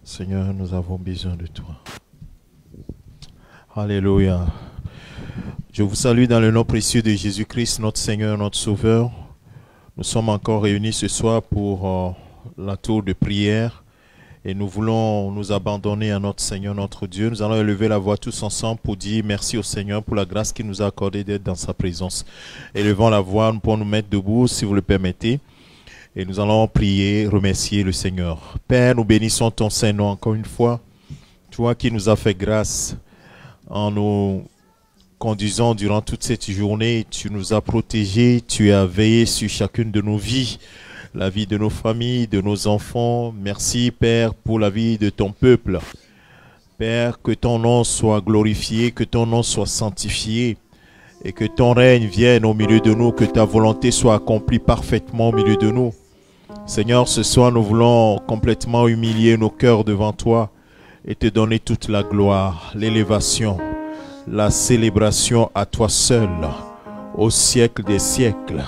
Seigneur, nous avons besoin de toi. Alléluia. Je vous salue dans le nom précieux de Jésus-Christ, notre Seigneur, notre Sauveur. Nous sommes encore réunis ce soir pour la tour de prière et nous voulons nous abandonner à notre Seigneur, notre Dieu. Nous allons élever la voix tous ensemble pour dire merci au Seigneur pour la grâce qu'il nous a accordée d'être dans sa présence. Élevons la voix, nous pouvons nous mettre debout si vous le permettez. Et nous allons prier, remercier le Seigneur. Père, nous bénissons ton Saint-Nom encore une fois. Toi qui nous as fait grâce en nous conduisant durant toute cette journée. Tu nous as protégés, tu as veillé sur chacune de nos vies, la vie de nos familles, de nos enfants. Merci Père pour la vie de ton peuple. Père, que ton nom soit glorifié, que ton nom soit sanctifié. Et que ton règne vienne au milieu de nous, que ta volonté soit accomplie parfaitement au milieu de nous. Seigneur, ce soir, nous voulons complètement humilier nos cœurs devant toi et te donner toute la gloire, l'élévation, la célébration à toi seul, au siècle des siècles.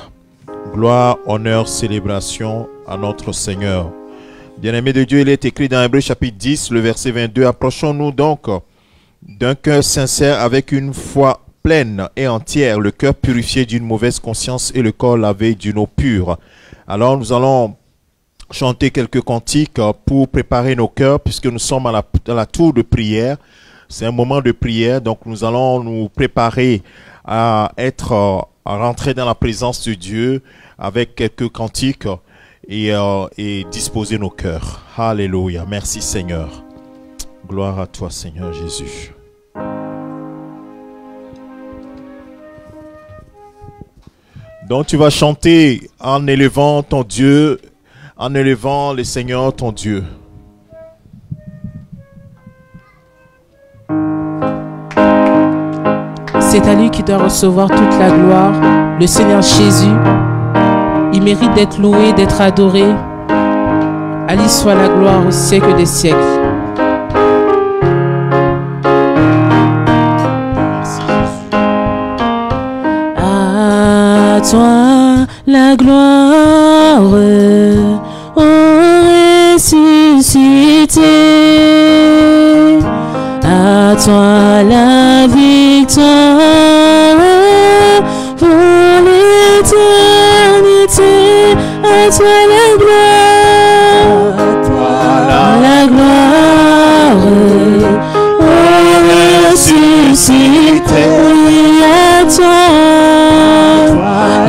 Gloire, honneur, célébration à notre Seigneur. Bien-aimé de Dieu, il est écrit dans Hébreux chapitre 10, le verset 22. Approchons-nous donc d'un cœur sincère avec une foi pleine et entière, le cœur purifié d'une mauvaise conscience et le corps lavé d'une eau pure. Alors nous allons chanter quelques cantiques pour préparer nos cœurs puisque nous sommes à la tour de prière. C'est un moment de prière, donc nous allons nous préparer à rentrer dans la présence de Dieu avec quelques cantiques et disposer nos cœurs. Alléluia. Merci Seigneur. Gloire à toi Seigneur Jésus. Donc tu vas chanter en élevant ton Dieu, en élevant le Seigneur ton Dieu. C'est à lui qui doit recevoir toute la gloire, le Seigneur Jésus. Il mérite d'être loué, d'être adoré. À lui soit la gloire au siècle des siècles. À toi la gloire, ô ressuscité. À toi la victoire pour l'éternité. À toi la gloire, à toi la gloire, ô ressuscité. À toi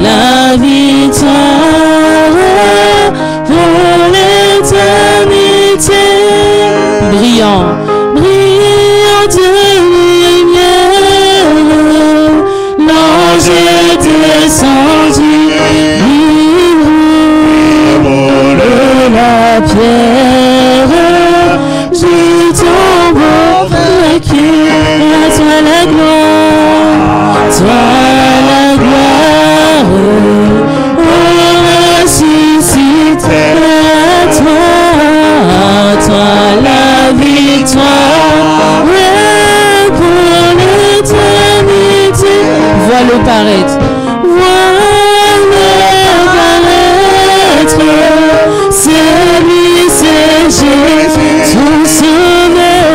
la victoire pour l'éternité. Brillant, brillant de lumière, l'ange est descendu, il roule la pierre du tombeau vaincu. À toi la gloire, à toi la gloire, ô ressuscité. À toi la victoire pour l'éternité. Vois-le paraître, vois-le paraître. C'est lui, c'est Jésus, ton sauveur,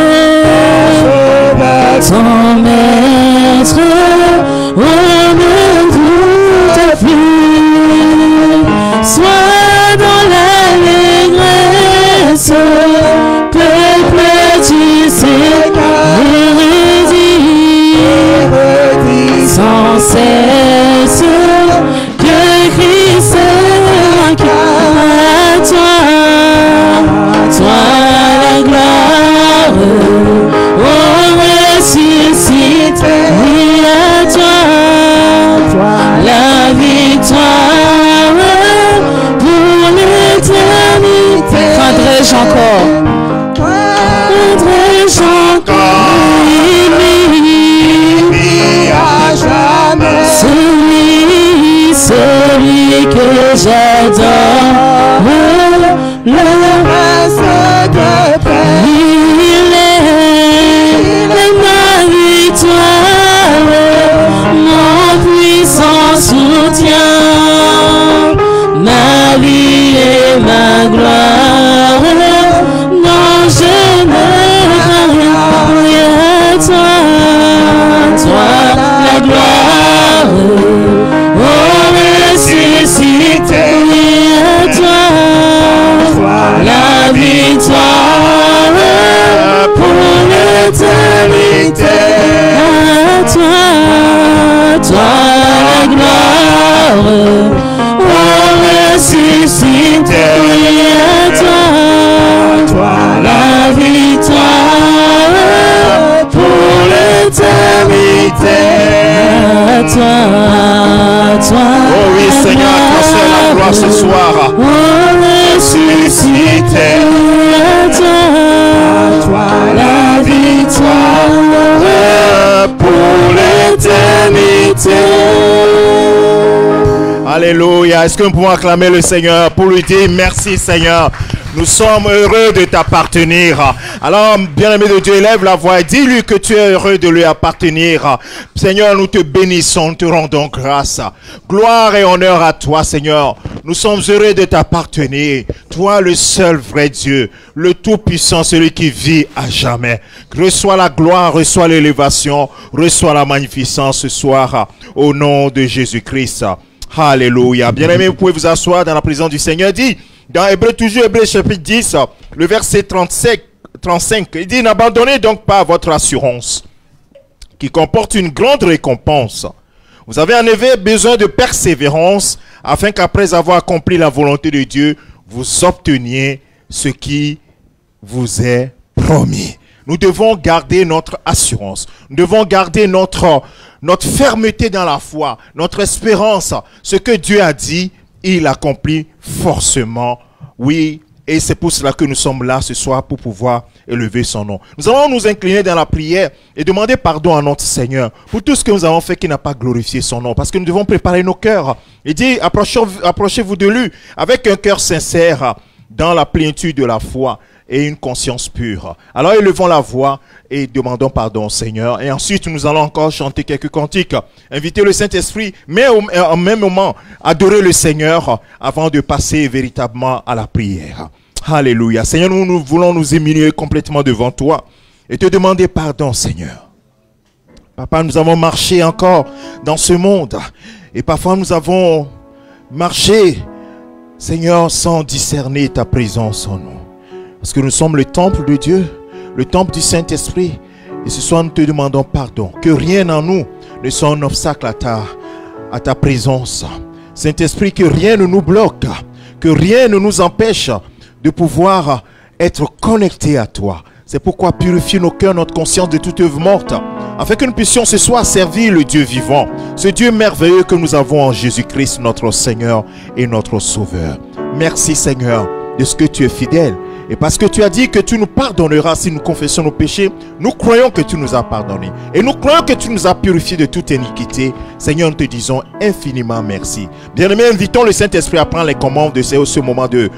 ton maître. On ne doute plus. Sois dans l'allégresse, peuple du Seigneur, redis sans cesse que Christ est vaincu. À toi la gloire, ô ressuscité. Oui, à toi la victoire pour l'éternité. Craindrai-je encore? Craindrai-je encore? Il à jamais. Celui que j'adore, le reste de paix. Il est ma victoire, mon puissant soutien, ma vie et ma gloire. Non, je Alléluia. Est-ce que nous pouvons acclamer le Seigneur pour lui dire merci Seigneur? Nous sommes heureux de t'appartenir. Alors, bien-aimé de Dieu, élève la voix et dis-lui que tu es heureux de lui appartenir. Seigneur, nous te bénissons, nous te rendons grâce. Gloire et honneur à toi, Seigneur. Nous sommes heureux de t'appartenir. Toi, le seul vrai Dieu, le Tout-Puissant, celui qui vit à jamais. Reçois la gloire, reçois l'élévation, reçois la magnificence ce soir au nom de Jésus-Christ. Alléluia. Bien-aimé, vous pouvez vous asseoir dans la présence du Seigneur. Dit dans Hébreux, toujours Hébreux chapitre 10, le verset 35, il dit: n'abandonnez donc pas votre assurance, qui comporte une grande récompense. Vous avez en effet besoin de persévérance, afin qu'après avoir accompli la volonté de Dieu, vous obteniez ce qui vous est promis. Nous devons garder notre assurance. Nous devons garder notre fermeté dans la foi, notre espérance. Ce que Dieu a dit, il accomplit forcément. Oui, et c'est pour cela que nous sommes là ce soir pour pouvoir élever son nom. Nous allons nous incliner dans la prière et demander pardon à notre Seigneur pour tout ce que nous avons fait qui n'a pas glorifié son nom. Parce que nous devons préparer nos cœurs. Il dit, approchez-vous de lui avec un cœur sincère dans la plénitude de la foi et une conscience pure. Alors élevons la voix et demandons pardon au Seigneur. Et ensuite, nous allons encore chanter quelques cantiques. Inviter le Saint-Esprit, mais en même moment, adorer le Seigneur avant de passer véritablement à la prière. Alléluia. Seigneur, nous voulons nous humilier complètement devant toi et te demander pardon, Seigneur. Papa, nous avons marché encore dans ce monde. Et parfois, nous avons marché, Seigneur, sans discerner ta présence en nous. Parce que nous sommes le temple de Dieu, le temple du Saint-Esprit. Et ce soir, nous te demandons pardon. Que rien en nous ne soit un obstacle à ta présence. Saint-Esprit, que rien ne nous bloque. Que rien ne nous empêche de pouvoir être connectés à toi. C'est pourquoi purifie nos cœurs, notre conscience de toute œuvre morte. Afin que nous puissions ce soir servir le Dieu vivant. Ce Dieu merveilleux que nous avons en Jésus-Christ, notre Seigneur et notre Sauveur. Merci Seigneur de ce que tu es fidèle. Et parce que tu as dit que tu nous pardonneras si nous confessons nos péchés, nous croyons que tu nous as pardonnés. Et nous croyons que tu nous as purifiés de toute iniquité. Seigneur, nous te disons infiniment merci. Bien-aimés, invitons le Saint-Esprit à prendre les commandes de ce moment de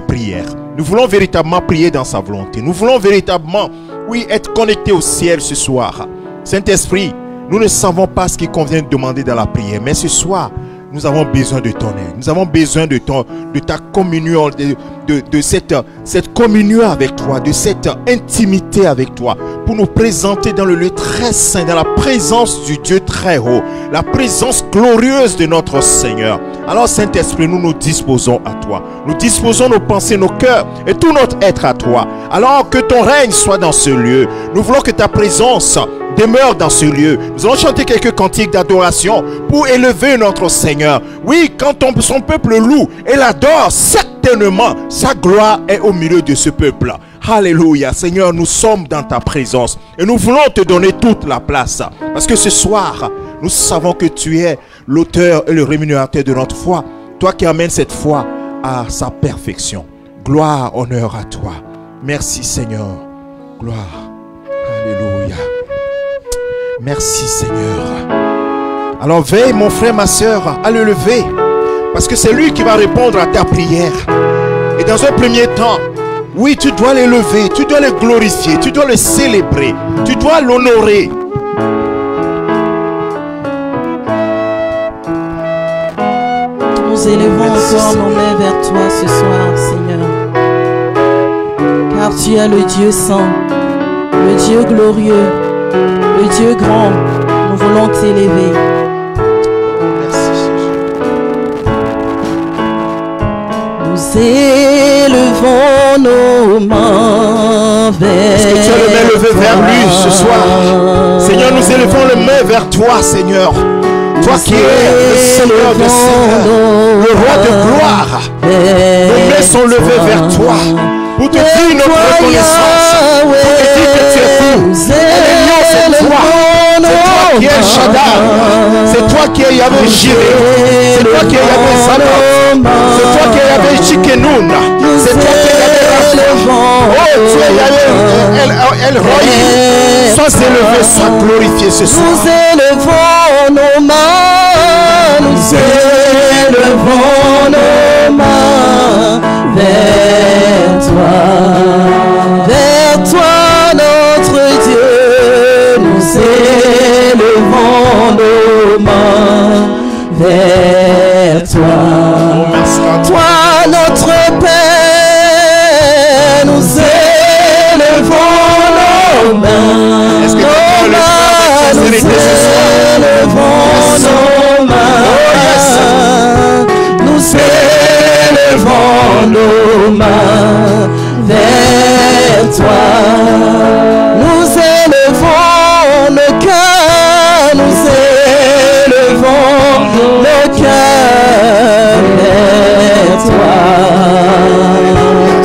prière. Nous voulons véritablement prier dans sa volonté. Nous voulons véritablement, oui, être connectés au ciel ce soir. Saint-Esprit, nous ne savons pas ce qu'il convient de demander dans la prière. Mais ce soir, nous avons besoin de ton aide. Nous avons besoin de ta communion, de cette communion avec toi, de cette intimité avec toi, pour nous présenter dans le lieu très saint, dans la présence du Dieu très haut, la présence glorieuse de notre Seigneur. Alors Saint-Esprit, nous nous disposons à toi. Nous disposons nos pensées, nos cœurs et tout notre être à toi. Alors que ton règne soit dans ce lieu. Nous voulons que ta présence demeure dans ce lieu. Nous allons chanter quelques cantiques d'adoration pour élever notre Seigneur. Oui, quand son peuple loue et l'adore, certainement sa gloire est au milieu de ce peuple. Alléluia. Seigneur, nous sommes dans ta présence et nous voulons te donner toute la place. Parce que ce soir, nous savons que tu es l'auteur et le rémunérateur de notre foi. Toi qui amènes cette foi à sa perfection. Gloire, honneur à toi. Merci Seigneur. Gloire. Alléluia. Merci Seigneur. Alors veille mon frère, ma soeur, à le lever. Parce que c'est lui qui va répondre à ta prière. Et dans un premier temps, oui, tu dois l'élever, tu dois le glorifier, tu dois le célébrer, tu dois l'honorer. Nous élevons encore nos mains vers toi ce soir, Seigneur. Car tu es le Dieu saint, le Dieu glorieux, le Dieu grand. Nous voulons t'élever. Nous élevons nos mains vers Est-ce que tu as le main levée vers lui ce soir? Seigneur, nous élevons le main vers toi, Seigneur. Toi qui es le Seigneur de Seigneur, le roi de gloire. Nos mains sont levées vers toi pour te dire notre reconnaissance, pour te dire que tu es tout. C'est toi. C'est toi qui es Shaddai. C'est toi qui es Yahvé Jireh. C'est toi qui es Yahvé Sabaoth. C'est toi qui es Yahvé Shikenoun. C'est toi qui es Yahvé Rapha. Oh, tu es Yahvé El Roi. Sois élevé, sois glorifié ce soir. Nous élevons nos mains nous élevons nos mains vers toi. Vers toi, notre Dieu, nous élevons nos mains vers toi. Toi, notre Père, nous élevons nos mains. Nous élevons nos mains vers toi. Nous élevons nos cœurs, nous élevons nos cœurs vers toi.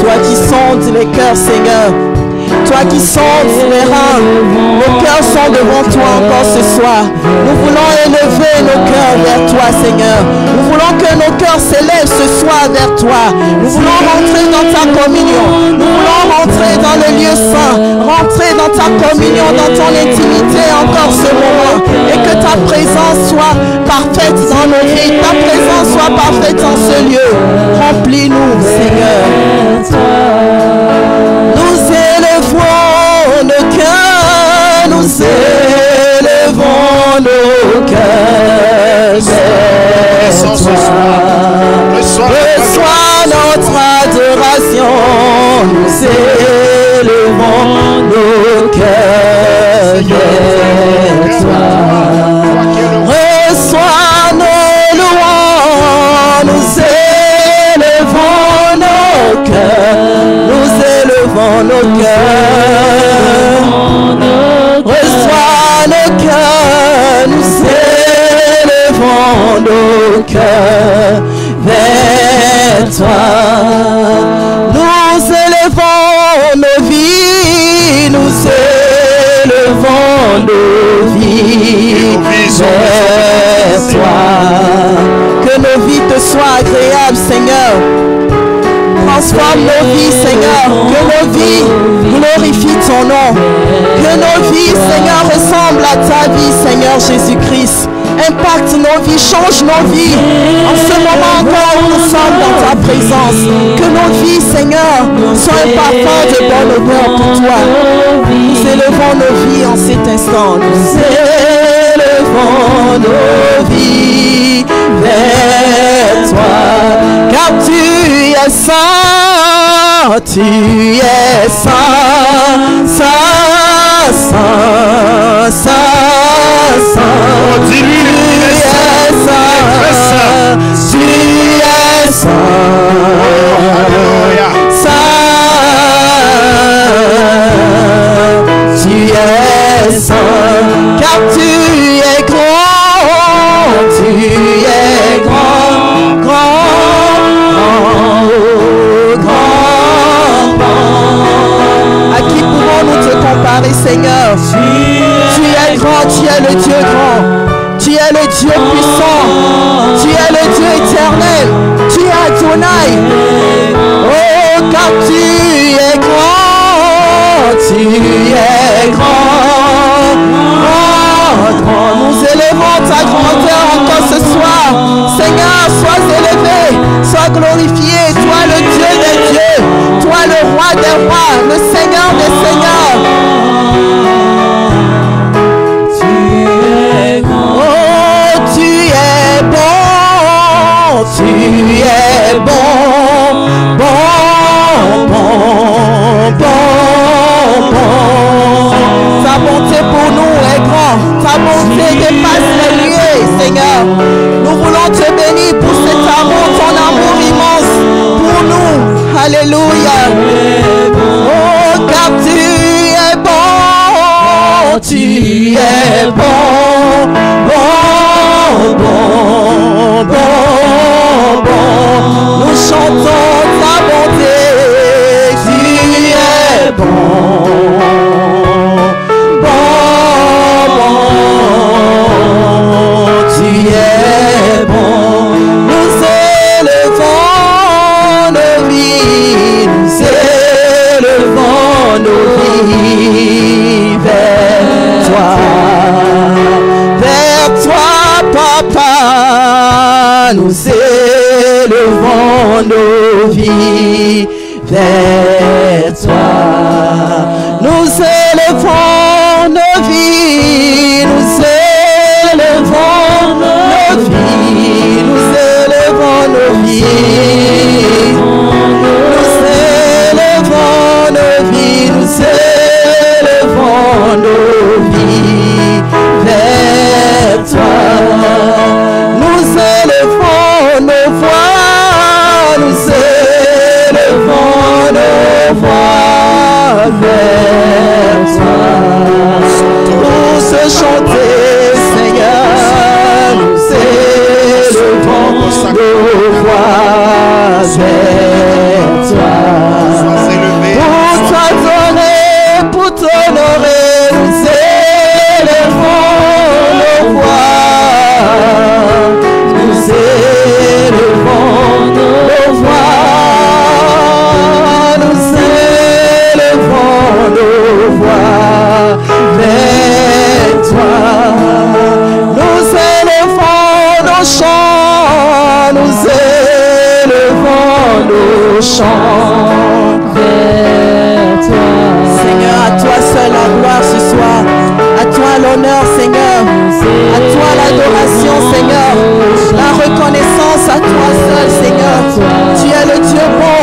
Toi qui sondes les cœurs, Seigneur. Toi qui sondes les reins, nos cœurs sont devant toi encore ce soir. Nous voulons élever nos cœurs vers toi, Seigneur. Nous voulons que nos cœurs s'élèvent ce soir vers toi. Nous voulons rentrer dans ta communion. Nous voulons rentrer dans le lieu saint. Rentrer dans ta communion, dans ton intimité encore ce moment. Et que ta présence soit parfaite dans nos vies. Ta présence soit parfaite dans ce lieu. Remplis-nous, Seigneur. Nous élevons nos cœurs, nous élevons nos cœurs vers toi. Reçois notre adoration, nous élevons nos cœurs vers toi. Reçois nos louanges, nous élevons nos cœurs, nous élevons nos cœurs. Reçois nos cœurs, nous élevons nos cœurs vers toi. Nous élevons nos vies, nous élevons nos vies vers toi. Que nos vies te soient agréables, Seigneur. Transforme nos vies, Seigneur. Que nos vies glorifient ton nom. Que nos vies, Seigneur, ressemblent à ta vie, Seigneur Jésus-Christ. Impacte nos vies, change nos vies. En ce moment encore où nous sommes dans ta présence. Que nos vies, Seigneur, soient un parfum de bonne odeur pour toi. Nous élevons nos vies en cet instant. Nous élevons nos vies vers toi. Car tu es saint, tu es saint, saint, saint, saint, saint. Tu es saint, tu es saint, tu es saint, car tu es grand, tu es grand, grand. À qui pouvons-nous te comparer, Seigneur? Tu es grand, tu es le Dieu grand. Tu es le Dieu puissant. Tu es le Dieu éternel. Tu es Adonai. Oh, car tu es grand. Tu es grand. Grand. Nous élevons ta grandeur encore ce soir. Seigneur, sois élevé. Sois glorifié. Toi le Dieu des dieux. Toi le roi des rois. Le Seigneur des seigneurs. Tu es bon, bon, bon, bon, bon. élevons nos vies, nous élevons nos vies, nous élevons nos vies, nous élevons nos vies, nous élevons nos vies vers toi. Nous élevons nos voix, nous élevons nos voix vers toi. Tous chanter, Seigneur, nous élevons nos voix vers toi. Pour t'honorer, nous élevons nos voix. Nous élevons nos voix. Nous élevons nos voix vers toi. Nous élevons nos chants. Nous élevons nos chants vers toi. Seigneur, à toi seul la gloire ce soir. À toi l'honneur, Seigneur. À toi l'adoration, Seigneur. La reconnaissance à toi seul, Seigneur. Tu es le Dieu bon,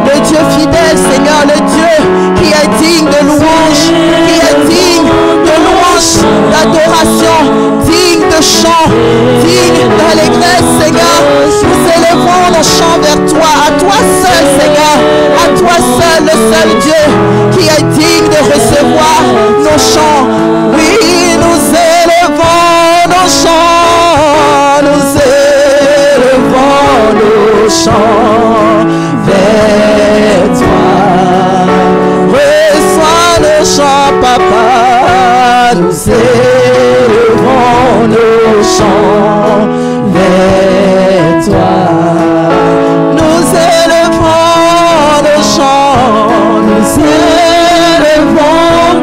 le Dieu fidèle, Seigneur. Le Dieu qui est digne de louange, qui est digne de louange, d'adoration, digne de chant, digne d'allégresse, Seigneur. Nous élevons nos chants vers toi. À toi seul, Seigneur. À toi seul, le seul Dieu qui est digne de recevoir nos chants. Oui, nous élevons nos chants, nous élevons nos chants vers toi. Reçois nos chants, Papa, nous élevons nos chants vers toi. Nous élevons nos chants, nous élevons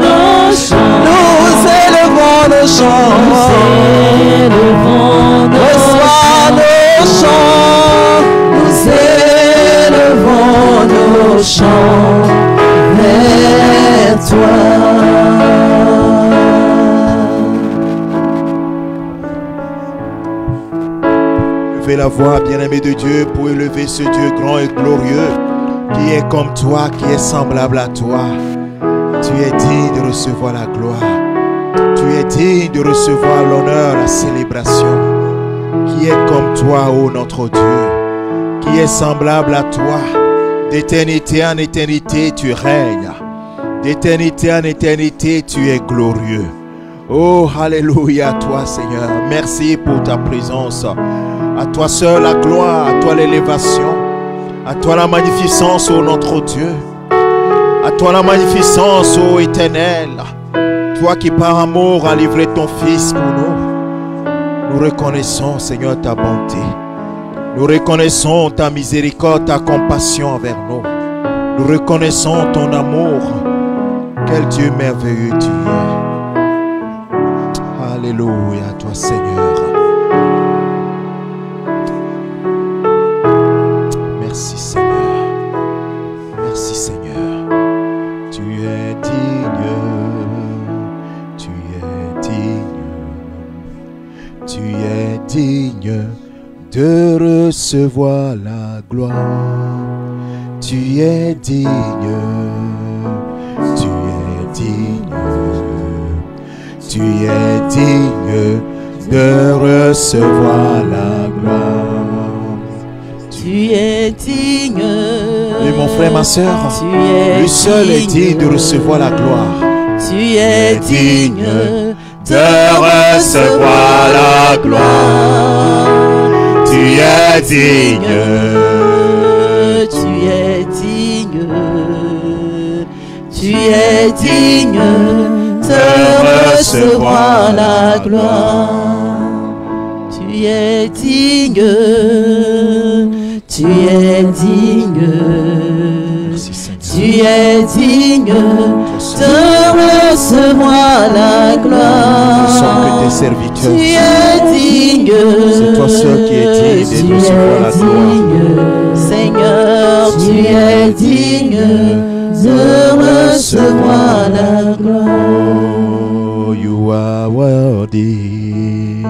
nos chants, nous élevons nos chants, reçois nos chants, nous élevons nos chants vers toi. Levez la voix, bien-aimé de Dieu, pour élever ce Dieu grand et glorieux, qui est comme toi, qui est semblable à toi. Tu es digne de recevoir la gloire. Tu es digne de recevoir l'honneur, la célébration. Qui est comme toi, ô notre Dieu, qui est semblable à toi. D'éternité en éternité, tu règnes. D'éternité en éternité, tu es glorieux. Oh, alléluia à toi, Seigneur. Merci pour ta présence. À toi seul la gloire, à toi l'élévation, à toi la magnificence, ô notre Dieu. À toi la magnificence, ô Éternel. Toi qui par amour as livré ton Fils pour nous. Nous reconnaissons, Seigneur, ta bonté. Nous reconnaissons ta miséricorde, ta compassion envers nous. Nous reconnaissons ton amour. Quel Dieu merveilleux tu es. Alléluia à toi, Seigneur. Merci, Seigneur. Merci, Seigneur. Tu es digne. Tu es digne. Tu es digne de recevoir la gloire. Tu es digne. Tu es digne. Tu es digne de recevoir la gloire. Tu es digne. Et mon frère, ma soeur, lui seul est digne de recevoir la gloire. Tu es digne de recevoir la gloire. Tu es digne. Tu es digne. Tu es digne de recevoir la gloire. Tu es digne. Tu es digne. Tu es digne de recevoir la gloire. Nous sommes que tes serviteurs. Tu es digne. C'est toi seul qui es digne de recevoir la gloire. Seigneur, tu es digne de recevoir la gloire. Oh, you are worthy.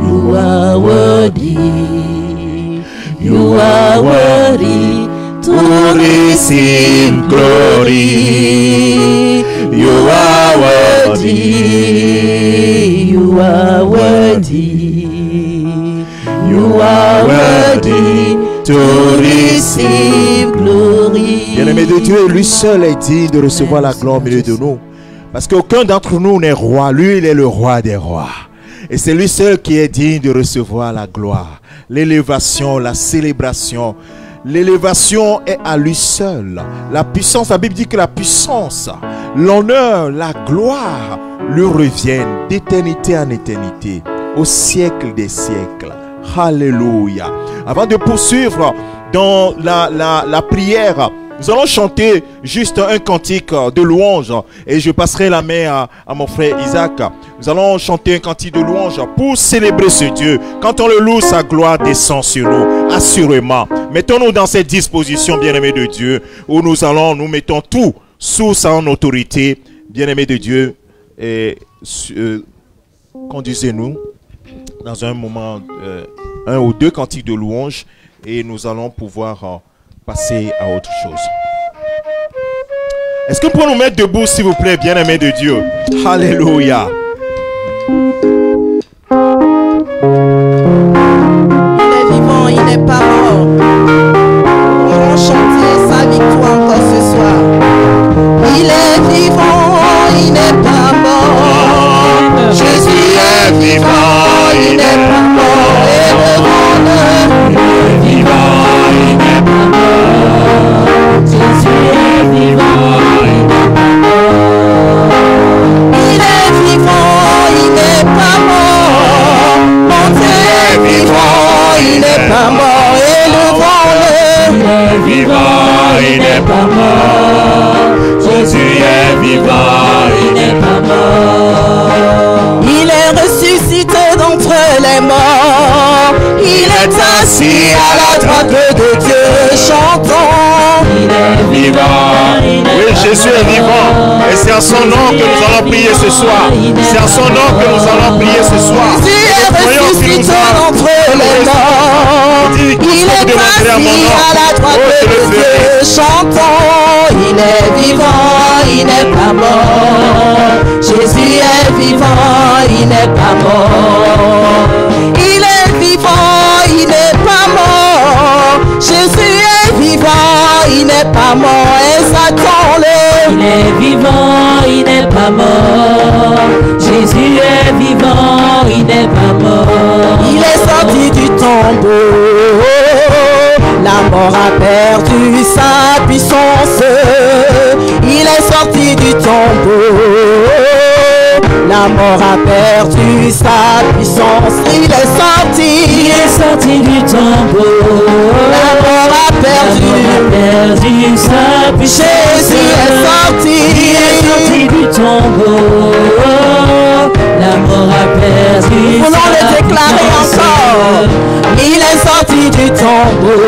You are worthy. You are worthy to receive glory. You are worthy. You are worthy. You are worthy to receive glory. Bien-aimé de Dieu, lui seul est digne de recevoir la gloire au milieu de nous. Parce qu'aucun d'entre nous n'est roi. Lui, il est le roi des rois. Et c'est lui seul qui est digne de recevoir la gloire, l'élévation, la célébration. L'élévation est à lui seul. La puissance, la Bible dit que la puissance, l'honneur, la gloire lui reviennent d'éternité en éternité, au siècle des siècles. Alléluia. Avant de poursuivre dans la prière, nous allons chanter juste un cantique de louange et je passerai la main à mon frère Isaac. Nous allons chanter un cantique de louange pour célébrer ce Dieu. Quand on le loue, sa gloire descend sur nous, assurément. Mettons-nous dans cette disposition, bien-aimés de Dieu, où nous mettons tout sous sa autorité. Bien-aimés de Dieu, et conduisez-nous dans un moment, un ou deux cantiques de louange et nous allons pouvoir passer à autre chose. Est-ce que vous pouvez nous mettre debout, s'il vous plaît, bien-aimés de Dieu? Alléluia. Il est vivant, il n'est pas mort. Nous allons chanter sa victoire encore ce soir. Il est vivant, il n'est pas mort. Jésus est vivant, il n'est pas mort. Et devant le, il est vivant, il n'est pas mort. Jésus est vivant, il n'est pas mort. Il est vivant, il n'est pas mort. Mon Dieu est vivant, il n'est pas mort. Et devant le, il est vivant, il n'est pas mort. Jésus est vivant, il n'est pas mort. Il est ressuscité d'entre les morts. Il est assis à la droite de Dieu, chantant. Il est vivant. Oui, Jésus est vivant. Et c'est à son nom que nous allons prier ce soir. C'est à son nom que nous allons prier ce soir. Jésus est ressuscité d'entre les morts. Il est assis à la droite de Dieu, chantant. Il est vivant, il n'est pas mort. Jésus est vivant, il n'est pas mort. Il est vivant, il n'est pas mort. Jésus est vivant, il n'est pas mort. Exaltons-le. Il est vivant, il n'est pas mort. Jésus est vivant, il n'est pas mort. Il est sorti du tombeau. La mort a perdu sa puissance. Il est sorti du tombeau. La mort a perdu sa puissance. Il est sorti du tombeau. La mort a perdu sa puissance. Jésus est sorti du tombeau. La mort a perdu. Voulons le déclarer encore. Il est sorti du tombeau.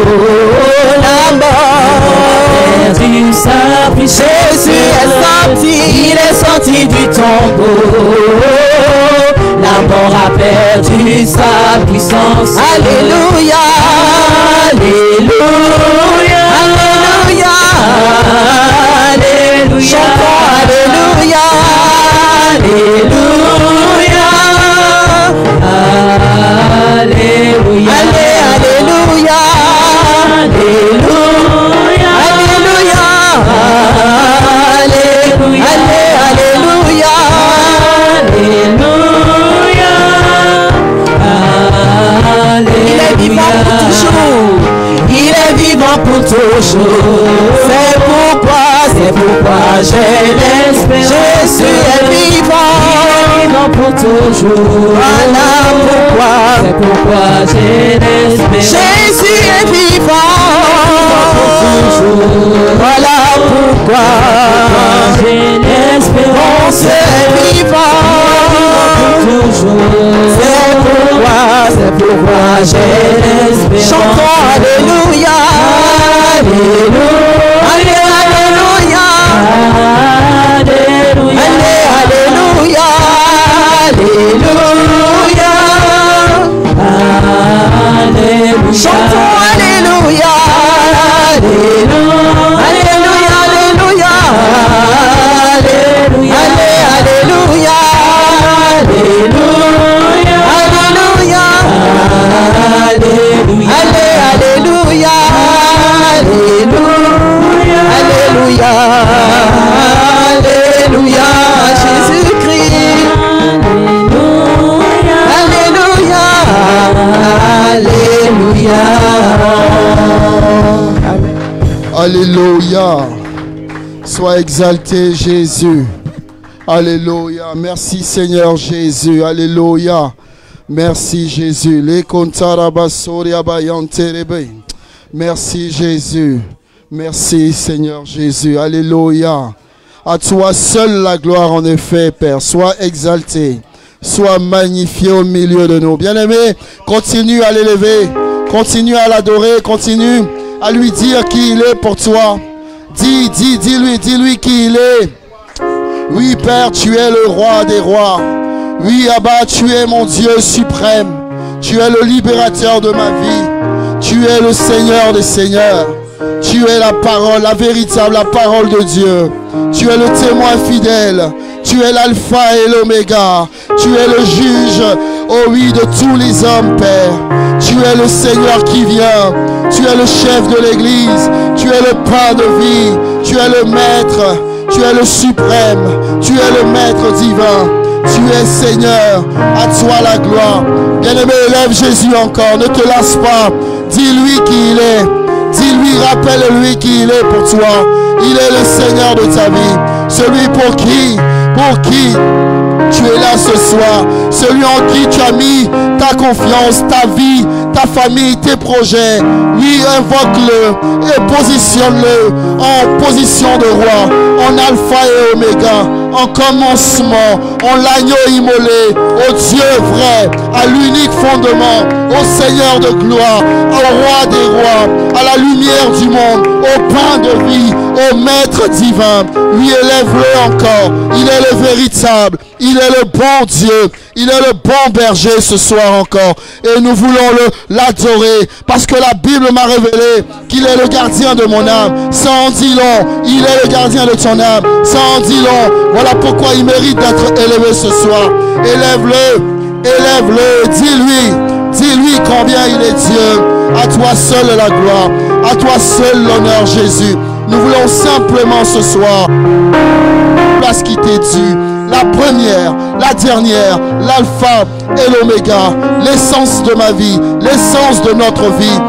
La mort a perdu sa puissance. Jésus est sorti. Il est sorti du tombeau. La mort a perdu sa puissance. Alléluia. Alléluia. Alléluia. Alléluia. Chantons Alléluia. Alléluia. Alléluia. Alléluia. Alléluia. Alléluia. Alléluia. Alléluia. Alléluia. Il est vivant pour toujours. Il est vivant pour toujours. C'est pourquoi j'ai l'espérance. Jésus est vivant pour toujours. Voilà pourquoi. C'est pourquoi j'ai l'espérance. Jésus est vivant pour toujours. Voilà pourquoi j'ai l'espérance. C'est vivant pour toujours. C'est pourquoi j'ai l'espérance. Chantons Alléluia. Alléluia. Alléluia. Alléluia. Sois exalté, Jésus. Alléluia. Merci, Seigneur Jésus. Alléluia. Merci, Jésus. Merci, Jésus. Merci, Seigneur Jésus. Alléluia. À toi seul la gloire, en effet, Père. Sois exalté. Sois magnifié au milieu de nous. Bien-aimé, continue à l'élever. Continue à l'adorer. Continue à lui dire qui il est pour toi. Dis-lui qui il est. Oui, Père, tu es le roi des rois. Oui, Abba, tu es mon Dieu suprême. Tu es le libérateur de ma vie. Tu es le Seigneur des seigneurs. Tu es la parole, la véritable, la parole de Dieu. Tu es le témoin fidèle. Tu es l'alpha et l'oméga. Tu es le juge, oh oui, de tous les hommes, Père. Tu es le Seigneur qui vient. Tu es le chef de l'église. Tu es le pain de vie. Tu es le maître. Tu es le suprême. Tu es le maître divin. Tu es Seigneur. À toi la gloire. Bien-aimé, élève Jésus encore. Ne te lasse pas. Dis-lui qui il est. Dis-lui, rappelle-lui qui il est pour toi. Il est le Seigneur de ta vie. Celui pour qui tu es là ce soir. Celui en qui tu as mis ta confiance, ta vie, ta famille, tes projets. Oui, invoque-le et positionne-le en position de roi, en alpha et oméga, en commencement, en l'agneau immolé, au Dieu vrai, à l'unique fondement, au Seigneur de gloire, au roi des rois, à la lumière du monde, au pain de vie, au maître divin. Lui, élève-le encore. Il est le véritable. Il est le bon Dieu. Il est le bon berger ce soir encore. Et nous voulons l'adorer. Parce que la Bible m'a révélé qu'il est le gardien de mon âme. Ça en dit long. Il est le gardien de ton âme. Ça en dit long. Voilà pourquoi il mérite d'être élevé ce soir. Élève-le. Élève-le. Dis-lui combien il est Dieu. À toi seul la gloire. À toi seul l'honneur, Jésus. Nous voulons simplement ce soir place qui t'est due. La première, la dernière, l'alpha et l'oméga, l'essence de ma vie, l'essence de notre vie.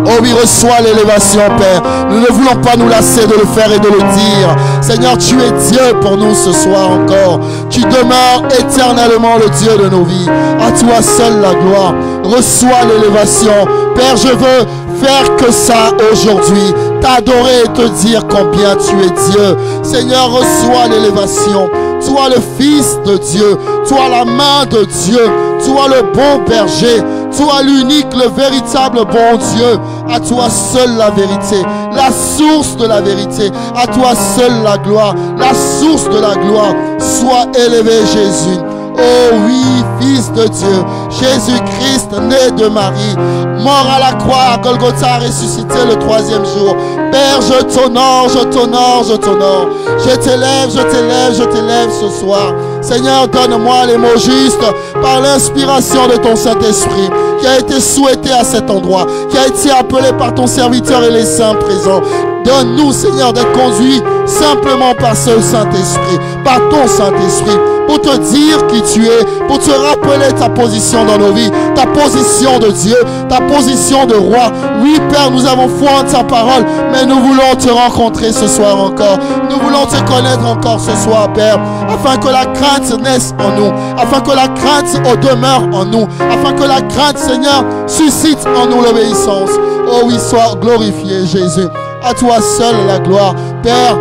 Oh oui, reçois l'élévation, Père. Nous ne voulons pas nous lasser de le faire et de le dire. Seigneur, tu es Dieu pour nous ce soir encore. Tu demeures éternellement le Dieu de nos vies. À toi seul la gloire. Reçois l'élévation. Père, je veux faire que ça aujourd'hui. T'adorer et te dire combien tu es Dieu. Seigneur, reçois l'élévation. Toi le Fils de Dieu. Toi la main de Dieu. Toi le bon berger. Toi l'unique, le véritable bon Dieu. À toi seule la vérité. La source de la vérité. À toi seule la gloire. La source de la gloire. Sois élevé, Jésus. Oh oui, Fils de Dieu, Jésus-Christ, né de Marie, mort à la croix à Golgotha, ressuscité le 3e jour. Père, je t'honore, je t'honore, je t'honore. Je t'élève, je t'élève, je t'élève ce soir. Seigneur, donne-moi les mots justes par l'inspiration de ton Saint-Esprit qui a été souhaité à cet endroit, qui a été appelé par ton serviteur et les saints présents. Donne-nous, Seigneur, d'être conduits simplement par ce Saint-Esprit, par ton Saint-Esprit, pour te dire qui tu es, pour te rappeler ta position dans nos vies, ta position de Dieu, ta position de roi. Oui, Père, nous avons foi en ta parole, mais nous voulons te rencontrer ce soir encore. Nous voulons te connaître encore ce soir, Père, afin que la crainte naisse en nous, afin que la crainte demeure en nous, afin que la crainte, Seigneur, suscite en nous l'obéissance. Oh oui, sois glorifié, Jésus. À toi seul la gloire. Père,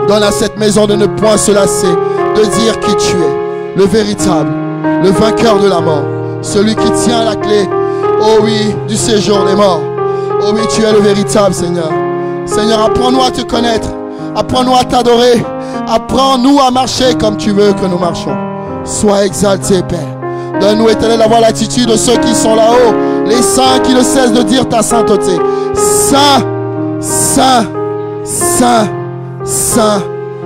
donne à cette maison de ne point se lasser de dire qui tu es, le véritable, le vainqueur de la mort, celui qui tient la clé, oh oui, du séjour des morts. Oh oui, tu es le véritable, Seigneur. Seigneur, apprends-nous à te connaître, apprends-nous à t'adorer, apprends-nous à marcher comme tu veux que nous marchons. Sois exalté, Père. Donne-nous, Éternel, d'avoir l'attitude de ceux qui sont là-haut, les saints qui ne cessent de dire ta sainteté. Saint, Saint, Saint, Saint,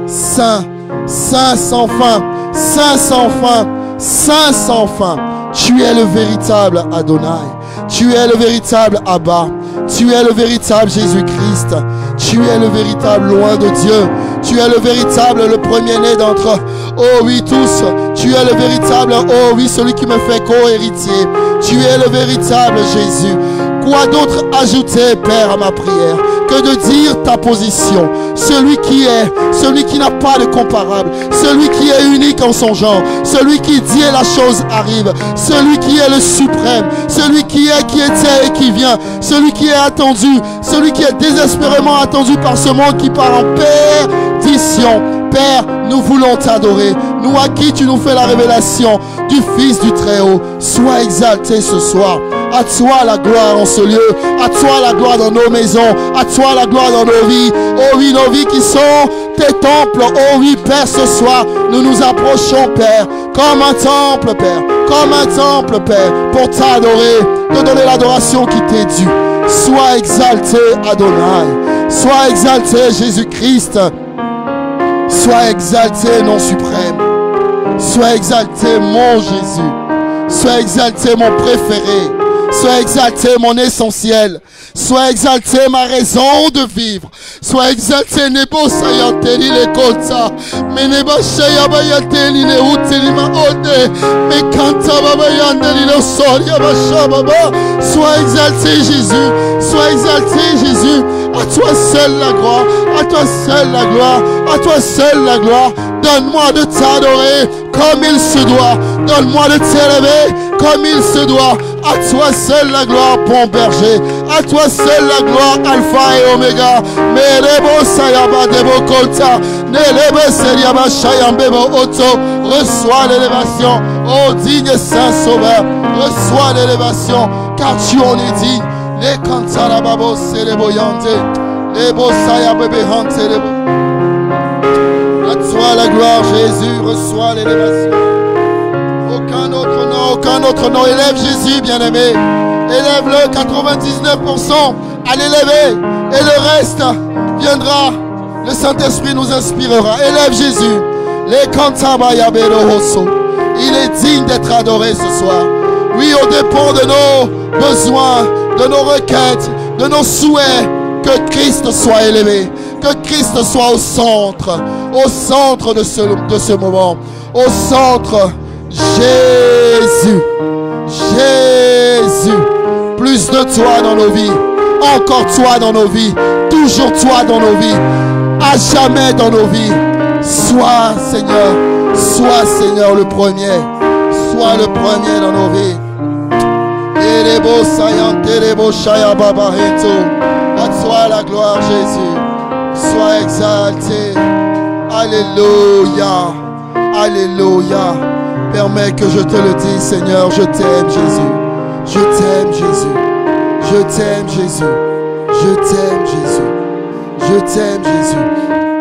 Saint, Saint sans fin, Saint sans fin, Saint sans fin. Tu es le véritable Adonai. Tu es le véritable Abba. Tu es le véritable Jésus-Christ. Tu es le véritable loin de Dieu. Tu es le véritable, le premier-né d'entre, oh oui, tous. Tu es le véritable, oh oui, celui qui me fait co-héritier. Tu es le véritable Jésus. Quoi d'autre ajouter, Père, à ma prière? que de dire ta position. Celui qui est, celui qui n'a pas de comparable, celui qui est unique en son genre, celui qui dit et la chose arrive, celui qui est le suprême, celui qui est, qui était et qui vient, celui qui est attendu, celui qui est désespérément attendu par ce monde qui part en perdition. Père, nous voulons t'adorer, nous à qui tu nous fais la révélation du Fils du Très-Haut. Sois exalté ce soir. À toi la gloire en ce lieu, à toi la gloire dans nos maisons, à toi la gloire dans nos vies. Oh oui, nos vies qui sont tes temples. Oh oui, Père, ce soir, nous nous approchons, Père, comme un temple, Père, comme un temple, Père, pour t'adorer, te donner l'adoration qui t'est due. Sois exalté, Adonai. Sois exalté, Jésus-Christ. Sois exalté, nom suprême. Sois exalté, mon Jésus. Sois exalté, mon préféré. Sois exalté, mon essentiel. Sois exalté, ma raison de vivre. Sois exalté, Nebo Sayanteli le Kota. Mais Nebo Shayabayateli le Uteli ma Ode. Mais Kanta Babayandeli le Soria Bashababa. Sois exalté, Jésus. Sois exalté, Jésus. À toi seul la gloire. À toi seul la gloire. À toi seul la gloire. Donne-moi de t'adorer comme il se doit. Donne-moi de t'élever comme il se doit. À toi seul la gloire, bon berger. À toi seul la gloire, Alpha et Oméga. Merebo Sayaba Debo Kolta. Nelebe Seriaba Shayambebo Oto. Reçois l'élévation. Oh digne et saint sauveur. Reçois l'élévation. Car tu en es digne. Les Kantara Babo Serebo Yante. Lebo Sayabebe Hante Lebo. À toi la gloire, Jésus, reçois l'élévation. Aucun autre nom. Élève Jésus, bien-aimé. Élève-le, 99% à l'élever. Et le reste viendra. Le Saint-Esprit nous inspirera. Élève Jésus. Il est digne d'être adoré ce soir. Oui, au dépend de nos besoins, de nos requêtes, de nos souhaits, que Christ soit élevé. Que Christ soit au centre de ce moment, au centre, Jésus, Jésus, plus de toi dans nos vies, encore toi dans nos vies, toujours toi dans nos vies, à jamais dans nos vies. Sois Seigneur le premier, sois le premier dans nos vies. À toi la gloire, Jésus. Sois exalté. Alléluia. Alléluia. Permets que je te le dise, Seigneur. Je t'aime, Jésus. Je t'aime, Jésus. Je t'aime, Jésus. Je t'aime, Jésus. Je t'aime, Jésus.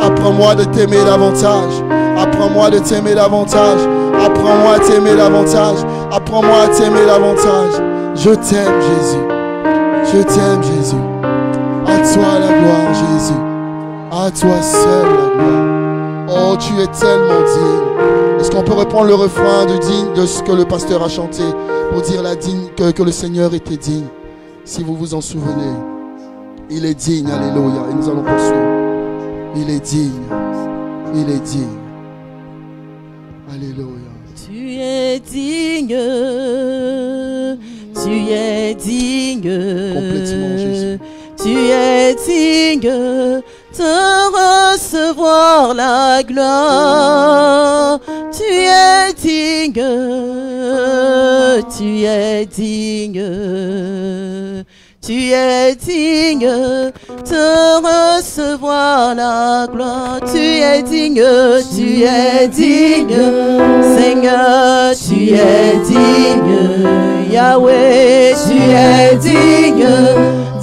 Apprends-moi de t'aimer davantage. Apprends-moi de t'aimer davantage. Apprends-moi à t'aimer davantage. Apprends-moi à t'aimer davantage. Je t'aime, Jésus. Je t'aime, Jésus. À toi la gloire, Jésus. À toi seul la gloire. Oh, tu es tellement digne. Est-ce qu'on peut reprendre le refrain de ce que le pasteur a chanté pour dire que le Seigneur était digne? Si vous vous en souvenez, il est digne, alléluia. Et nous allons poursuivre. Il est digne. Il est digne. Alléluia. Tu es digne. Tu es digne. Complètement, Jésus. Tu es digne de recevoir la gloire. Tu es digne. Tu es digne. Tu es digne de recevoir la gloire. Tu es digne. Tu es digne. Seigneur, tu es digne. Yahweh, tu es digne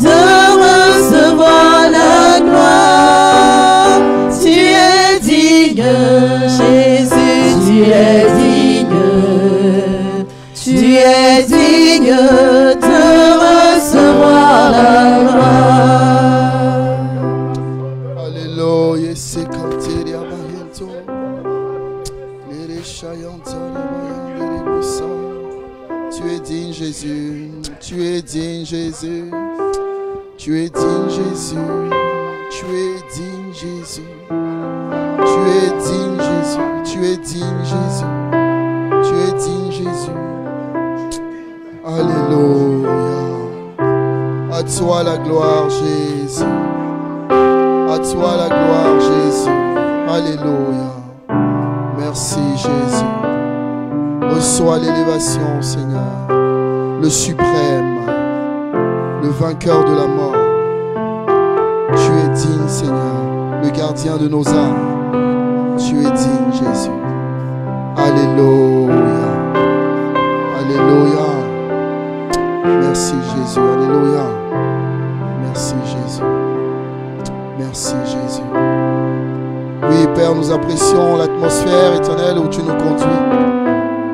de recevoir la gloire. Tu es digne. Jésus, tu es digne. Tu es digne de recevoir la gloire. Alléluia. C'est comme Téria Bahiento. Les Chayantana Bahiento. Tu es digne, Jésus. Tu es digne, Jésus. Tu es digne, Jésus. Tu es digne, Jésus. Tu es digne, Jésus. Tu es digne, Jésus. Tu es digne, Jésus. Alléluia. À toi la gloire, Jésus. reçois la gloire, Jésus. Alléluia. Merci, Jésus. Reçois l'élévation, Seigneur. Le suprême, le vainqueur de la mort. Tu es digne, Seigneur, le gardien de nos âmes. Tu es digne, Jésus. Alléluia. Alléluia. Merci, Jésus. Alléluia. Merci, Jésus. Merci, Jésus. Oui, Père, nous apprécions l'atmosphère éternelle où tu nous conduis.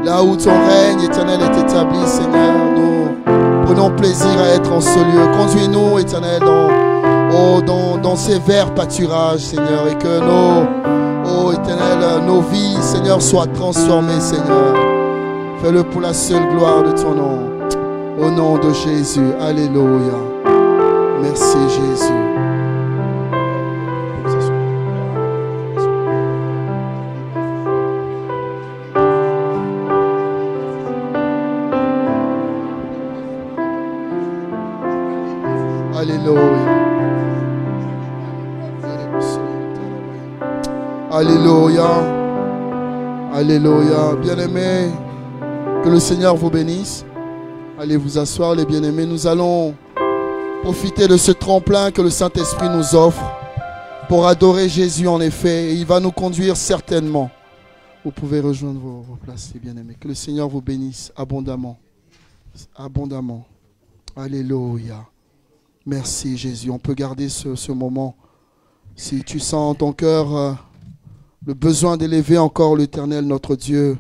Là où ton règne éternel est établi, Seigneur, nous prenons plaisir à être en ce lieu. Conduis-nous, éternel, dans ces verts pâturages, Seigneur, et que nos vies, Seigneur, soient transformées, Seigneur. Fais-le pour la seule gloire de ton nom. Au nom de Jésus. Alléluia. Merci, Jésus. Alléluia. Alléluia. Bien-aimés, que le Seigneur vous bénisse. Allez vous asseoir, les bien-aimés. Nous allons profiter de ce tremplin que le Saint-Esprit nous offre pour adorer Jésus en effet. Et il va nous conduire certainement. Vous pouvez rejoindre vos places, les bien-aimés. Que le Seigneur vous bénisse abondamment. Abondamment. Alléluia. Merci Jésus. On peut garder ce moment. Si tu sens en ton cœur le besoin d'élever encore l'Éternel, notre Dieu,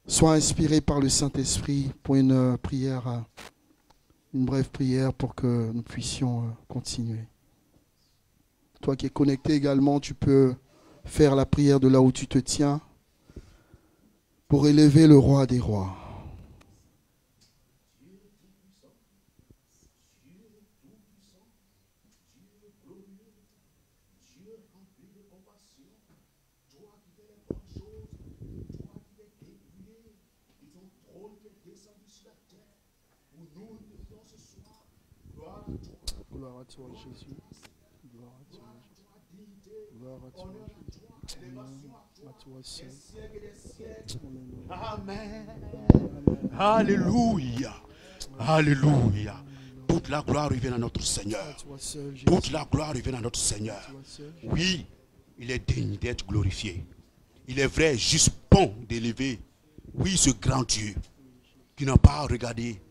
sois inspiré par le Saint-Esprit pour une prière, une brève prière pour que nous puissions continuer. Toi qui es connecté également, tu peux faire la prière de là où tu te tiens pour élever le roi des rois. Gloire à toi, Jésus. Gloire à toi. Gloire à toi, Jésus. À toi seul. Amen. Alléluia. Alléluia. Toute la gloire revient à notre Seigneur. Toute la gloire revient à notre Seigneur. Oui, il est digne d'être glorifié. Il est vrai, juste bon d'élever, oui, ce grand Dieu qui n'a pas regardé,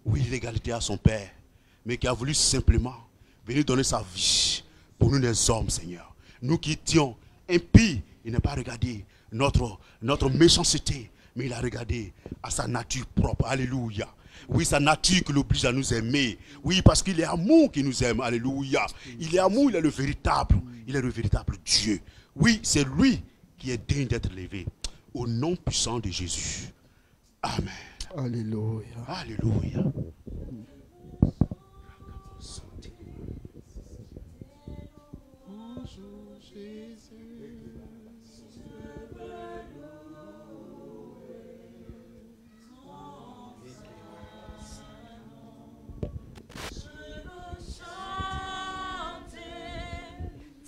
oui, l'égalité à son Père, mais qui a voulu simplement venir donner sa vie pour nous les hommes, Seigneur. Nous qui étions impies, il n'a pas regardé notre méchanceté, mais il a regardé à sa nature propre. Alléluia. Oui, sa nature qui l'oblige à nous aimer. Oui, parce qu'il est amour qui nous aime. Alléluia. Il est amour, il est le véritable. Il est le véritable Dieu. Oui, c'est lui qui est digne d'être élevé. Au nom puissant de Jésus. Amen. Alléluia. Alléluia.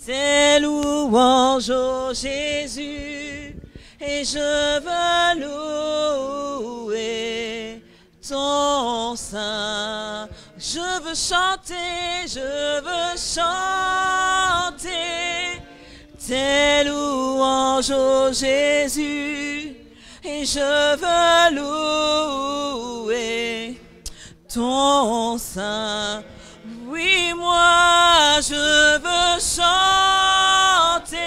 Tes louanges, ô Jésus, et je veux louer ton sein. Je veux chanter tes louanges, ô Jésus, et je veux louer ton sein. Oui, moi je veux chanter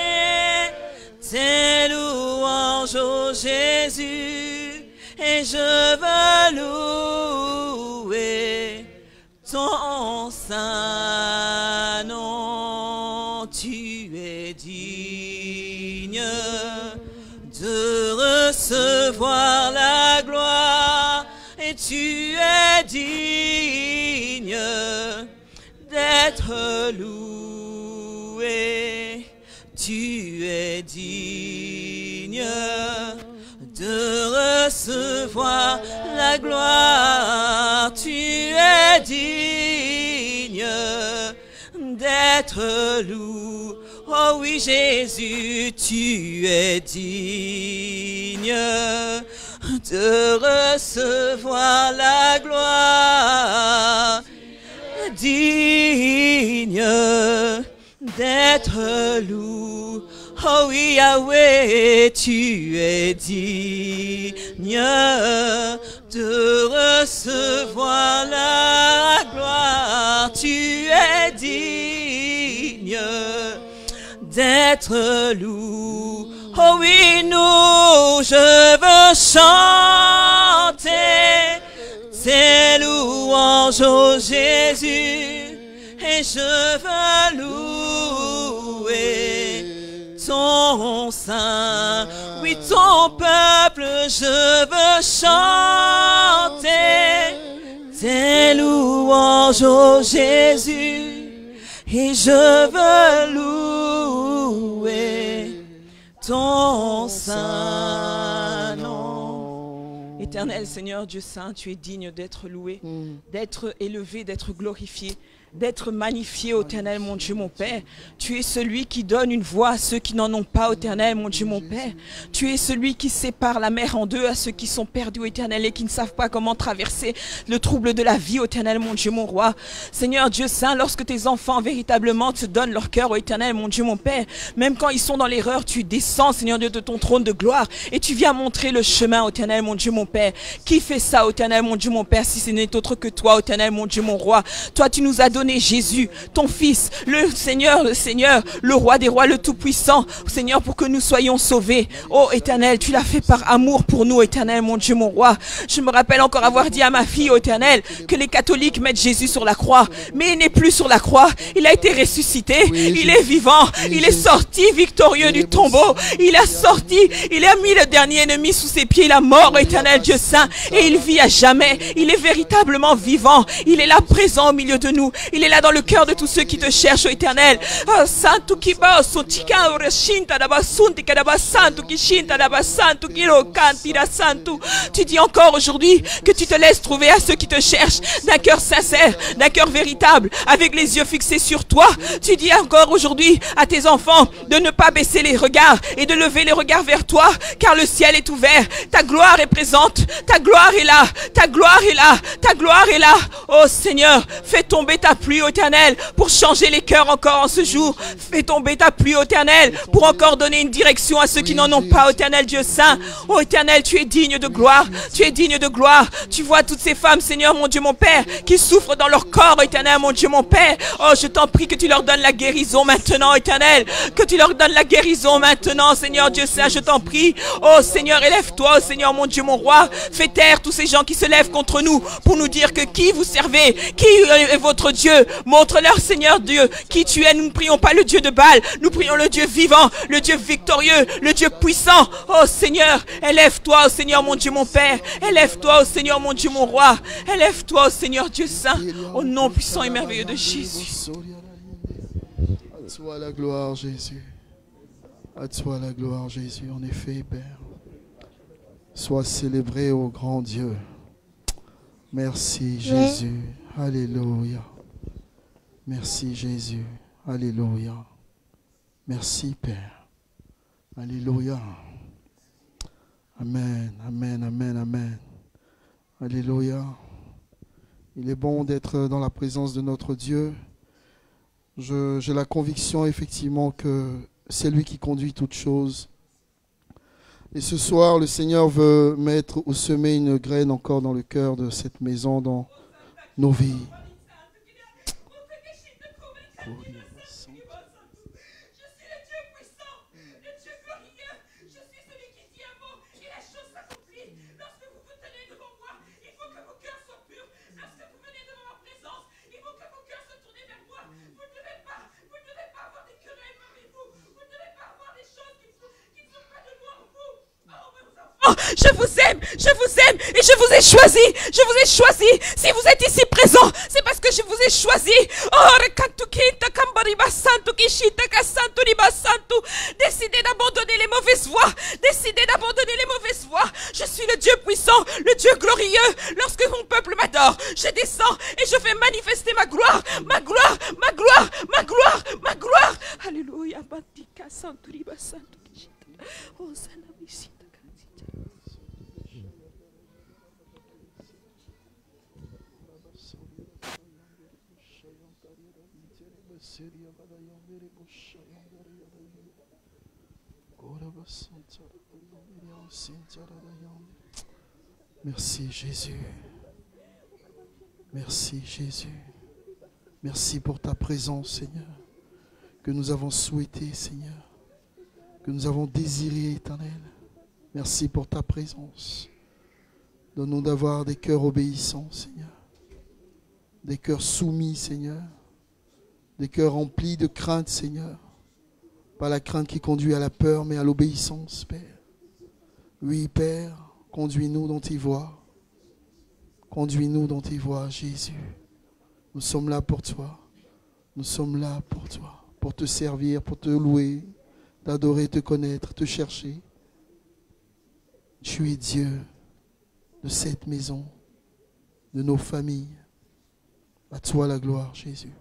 tes louanges, ô Jésus, et je veux louer ton saint nom. Tu es digne de recevoir la gloire, et tu es digne d'être loué. Tu es digne de recevoir la gloire. Tu es digne d'être loué. Oh oui, Jésus, tu es digne de recevoir la gloire, digne d'être loué. Oh oui, Yahweh, tu es digne de recevoir la gloire, tu es digne d'être loué. Oh oui, nous, je veux chanter tes louanges, oh Jésus, et je veux louer ton sein. Oui, ton peuple, je veux chanter tes louanges, oh Jésus, et je veux louer ton saint nom. Éternel Seigneur Dieu Saint, tu es digne d'être loué, d'être élevé, d'être glorifié, d'être magnifié, ô Éternel, mon Dieu, mon Père. Tu es celui qui donne une voix à ceux qui n'en ont pas, ô Éternel, mon Dieu, mon Père. Tu es celui qui sépare la mer en deux à ceux qui sont perdus, ô Éternel, et qui ne savent pas comment traverser le trouble de la vie, ô Éternel, mon Dieu, mon Roi. Seigneur Dieu Saint, lorsque tes enfants véritablement te donnent leur cœur, ô Éternel, mon Dieu, mon Père, même quand ils sont dans l'erreur, tu descends, Seigneur Dieu, de ton trône de gloire et tu viens montrer le chemin, ô Éternel, mon Dieu, mon Père. Qui fait ça, ô Éternel, mon Dieu, mon Père, si ce n'est autre que toi, ô Éternel, mon Dieu, mon Roi. Toi, tu nous as donné Jésus, ton Fils, le Seigneur, le Roi des rois, le Tout-Puissant, Seigneur, pour que nous soyons sauvés. Oh Éternel, tu l'as fait par amour pour nous, Éternel, mon Dieu, mon Roi. Je me rappelle encore avoir dit à ma fille, ô Éternel, que les catholiques mettent Jésus sur la croix, mais il n'est plus sur la croix, il a été ressuscité, il est vivant, il est sorti victorieux du tombeau, il a sorti, il a mis le dernier ennemi sous ses pieds, il a mort, Éternel Dieu Saint, et il vit à jamais, il est véritablement vivant, il est là présent au milieu de nous, il est là dans le cœur de tous ceux qui te cherchent, ô Éternel. Santo kiba sotika oreshinta daba suntika daba santo kishinta daba santo kiro kantira santo. Tu dis encore aujourd'hui que tu te laisses trouver à ceux qui te cherchent d'un cœur sincère, d'un cœur véritable, avec les yeux fixés sur toi. Tu dis encore aujourd'hui à tes enfants de ne pas baisser les regards et de lever les regards vers toi, car le ciel est ouvert, ta gloire est présente, ta gloire est là, ta gloire est là, ta gloire est là. Oh Seigneur, fais tomber ta pluie, ô Éternel, pour changer les cœurs encore en ce jour. Fais tomber ta pluie, ô Éternel, pour encore donner une direction à ceux qui n'en ont pas, ô Éternel Dieu Saint. Ô Éternel, tu es digne de gloire, tu es digne de gloire. Tu vois toutes ces femmes, Seigneur, mon Dieu, mon Père, qui souffrent dans leur corps, ô Éternel, mon Dieu, mon Père. Oh, je t'en prie que tu leur donnes la guérison maintenant, ô Éternel, que tu leur donnes la guérison maintenant, Seigneur Dieu Saint, je t'en prie. Oh Seigneur, élève-toi, oh Seigneur, mon Dieu, mon Roi. Fais taire tous ces gens qui se lèvent contre nous pour nous dire que qui vous servez, qui est votre Dieu. Montre-leur, Seigneur Dieu, qui tu es. Nous ne prions pas le Dieu de Baal, nous prions le Dieu vivant, le Dieu victorieux, le Dieu puissant. Oh Seigneur, élève-toi, oh Seigneur, mon Dieu, mon Père. Élève-toi, oh Seigneur, mon Dieu, mon Roi. Élève-toi, oh Seigneur Dieu Saint, au nom puissant et merveilleux de Jésus. À toi la gloire, Jésus. À toi la gloire, Jésus. En effet, Père, sois célébré, ô grand Dieu. Merci, Jésus. Alléluia. Merci, Jésus. Alléluia. Merci, Père. Alléluia. Amen, amen, amen, amen. Alléluia. Il est bon d'être dans la présence de notre Dieu. J'ai la conviction, effectivement, que c'est lui qui conduit toutes choses. Et ce soir, le Seigneur veut mettre ou semer une graine encore dans le cœur de cette maison, dans nos vies. Je vous aime et je vous ai choisi. Je vous ai choisi. Si vous êtes ici présent, c'est parce que je vous ai choisi. Décidez d'abandonner les mauvaises voies. Décidez d'abandonner les mauvaises voies. Je suis le Dieu puissant, le Dieu glorieux. Lorsque mon peuple m'adore, je descends et je fais manifester ma gloire, ma gloire, ma gloire, ma gloire. Merci Jésus. Merci Jésus. Merci pour ta présence, Seigneur, que nous avons souhaité, Seigneur, que nous avons désiré, Éternel. Merci pour ta présence. Donne-nous d'avoir des cœurs obéissants, Seigneur. Des cœurs soumis, Seigneur. Des cœurs remplis de crainte, Seigneur. Pas la crainte qui conduit à la peur, mais à l'obéissance, Père. Oui, Père, conduis-nous dans tes voies. Conduis-nous dans tes voies, Jésus. Nous sommes là pour toi. Nous sommes là pour toi. Pour te servir, pour te louer, t'adorer, te connaître, te chercher. Tu es Dieu de cette maison, de nos familles. À toi la gloire, Jésus.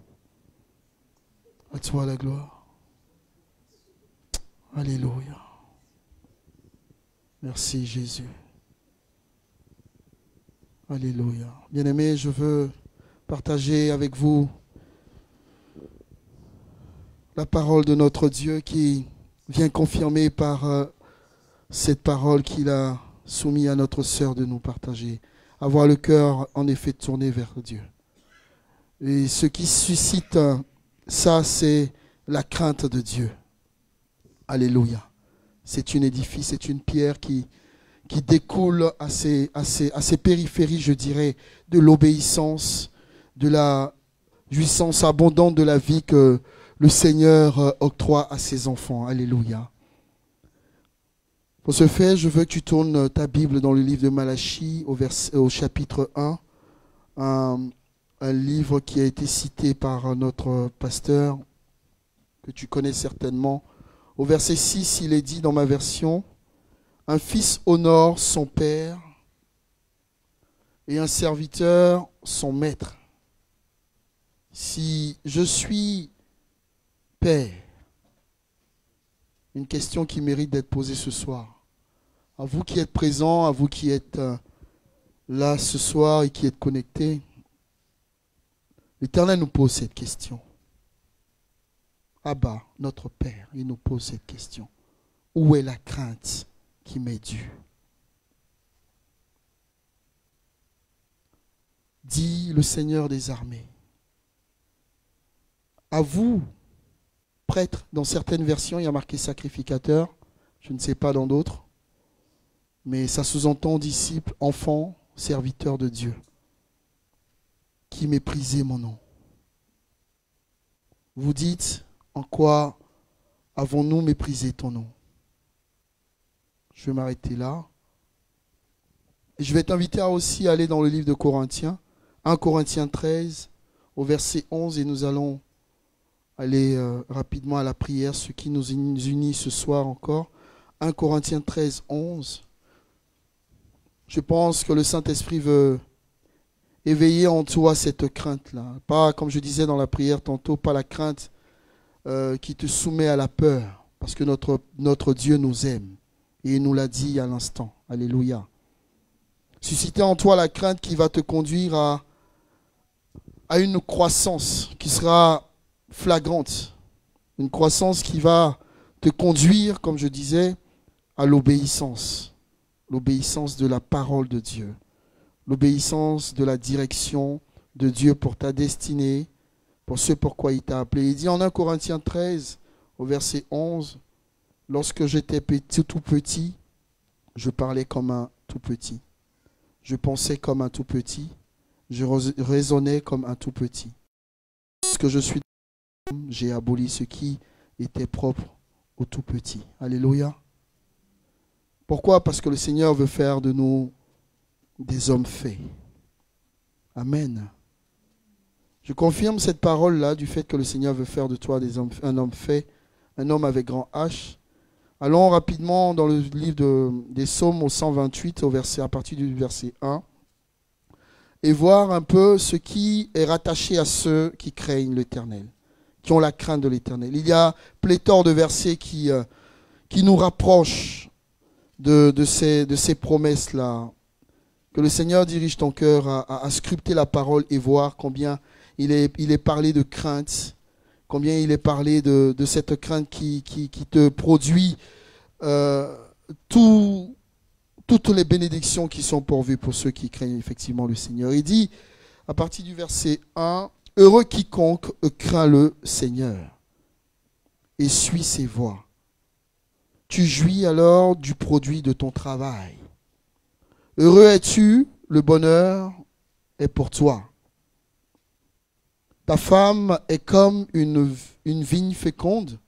À toi la gloire. Alléluia. Merci Jésus. Alléluia. Bien-aimés, je veux partager avec vous la parole de notre Dieu qui vient confirmer par cette parole qu'il a soumis à notre sœur de nous partager. Avoir le cœur en effet tourné vers Dieu. Et ce qui suscite ça, c'est la crainte de Dieu. Alléluia. C'est une édifice, c'est une pierre qui découle à ces périphéries, je dirais, de l'obéissance, de la jouissance abondante de la vie que le Seigneur octroie à ses enfants. Alléluia. Pour ce faire, je veux que tu tournes ta Bible dans le livre de Malachie au chapitre 1, un livre qui a été cité par notre pasteur, que tu connais certainement. Au verset 6, il est dit dans ma version, « Un fils honore son père et un serviteur son maître. Si je suis père, une question qui mérite d'être posée ce soir. À vous qui êtes présents, à vous qui êtes là ce soir et qui êtes connectés, l'Éternel nous pose cette question. Abba, notre Père, il nous pose cette question. Où est la crainte qui m'est due? Dit le Seigneur des armées. À vous, prêtres, dans certaines versions, il y a marqué sacrificateur, je ne sais pas dans d'autres, mais ça sous-entend disciples, enfants, serviteurs de Dieu, qui méprisez mon nom. Vous dites, en quoi avons-nous méprisé ton nom? Je vais m'arrêter là. Et je vais t'inviter à aussi aller dans le livre de Corinthiens, 1 Corinthiens 13, au verset 11, et nous allons aller rapidement à la prière, ce qui nous unit ce soir encore. 1 Corinthiens 13, 11. Je pense que le Saint-Esprit veut éveiller en toi cette crainte-là. Pas, comme je disais dans la prière tantôt, pas la crainte qui te soumet à la peur, parce que notre Dieu nous aime, et il nous l'a dit à l'instant. Alléluia. Susciter en toi la crainte qui va te conduire à une croissance qui sera flagrante, une croissance qui va te conduire, comme je disais, à l'obéissance de la parole de Dieu, l'obéissance de la direction de Dieu pour ta destinée, pour ce pourquoi il t'a appelé. Il dit en 1 Corinthiens 13, au verset 11, « Lorsque j'étais tout petit, je parlais comme un tout petit. Je pensais comme un tout petit. Je raisonnais comme un tout petit. Lorsque je suis j'ai aboli ce qui était propre au tout petit. » Alléluia. Pourquoi? Parce que le Seigneur veut faire de nous des hommes faits. Amen. Je confirme cette parole-là du fait que le Seigneur veut faire de toi un homme fait, un homme avec grand H. Allons rapidement dans le livre des Psaumes au 128, à partir du verset 1, et voir un peu ce qui est rattaché à ceux qui craignent l'Éternel, qui ont la crainte de l'Éternel. Il y a pléthore de versets qui nous rapprochent de ces promesses-là. Que le Seigneur dirige ton cœur à scruter la parole et voir combien il est parlé de crainte, combien il est parlé de cette crainte qui te produit toutes les bénédictions qui sont pourvues pour ceux qui craignent effectivement le Seigneur. Il dit, à partir du verset 1, « Heureux quiconque craint le Seigneur et suit ses voies. Tu jouis alors du produit de ton travail. Heureux es-tu, le bonheur est pour toi. Ta femme est comme une vigne féconde.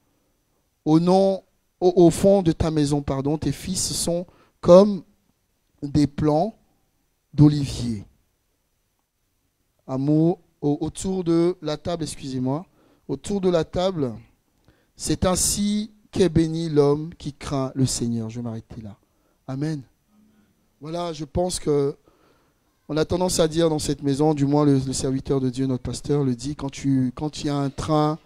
Au fond de ta maison, tes fils sont comme des plants d'olivier. » Amour, autour de la table, excusez-moi, autour de la table, c'est ainsi qu'est béni l'homme qui craint le Seigneur. Je vais m'arrêter là. Amen. Voilà, je pense que on a tendance à dire dans cette maison, du moins le serviteur de Dieu, notre pasteur, le dit, quand il y a un train,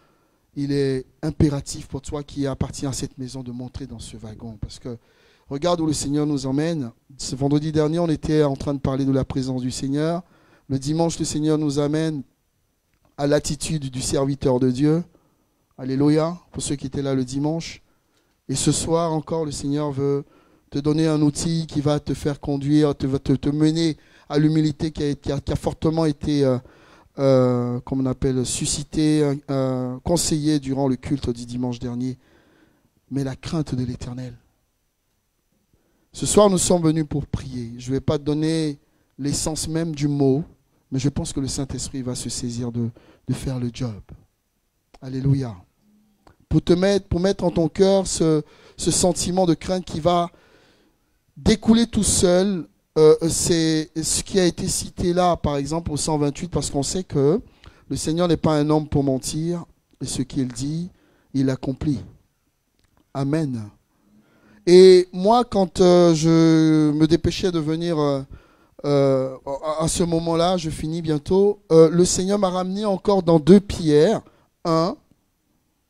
il est impératif pour toi qui appartient à cette maison de monter dans ce wagon. Parce que regarde où le Seigneur nous emmène. Ce vendredi dernier, on était en train de parler de la présence du Seigneur. Le dimanche, le Seigneur nous amène à l'attitude du serviteur de Dieu. Alléluia, pour ceux qui étaient là le dimanche. Et ce soir encore, le Seigneur veut te donner un outil qui va te faire conduire, te mener à l'humilité qui a fortement été, comme on appelle, suscité, conseillé durant le culte du dimanche dernier. Mais la crainte de l'Éternel. Ce soir, nous sommes venus pour prier. Je ne vais pas te donner l'essence même du mot, mais je pense que le Saint-Esprit va se saisir de faire le job. Alléluia. Pour mettre en ton cœur ce sentiment de crainte qui va découler tout seul. C'est ce qui a été cité là, par exemple, au 128, parce qu'on sait que le Seigneur n'est pas un homme pour mentir, et ce qu'il dit, il accomplit. Amen. Et moi, quand je me dépêchais de venir à ce moment-là, je finis bientôt, le Seigneur m'a ramené encore dans 2 Pierre 1,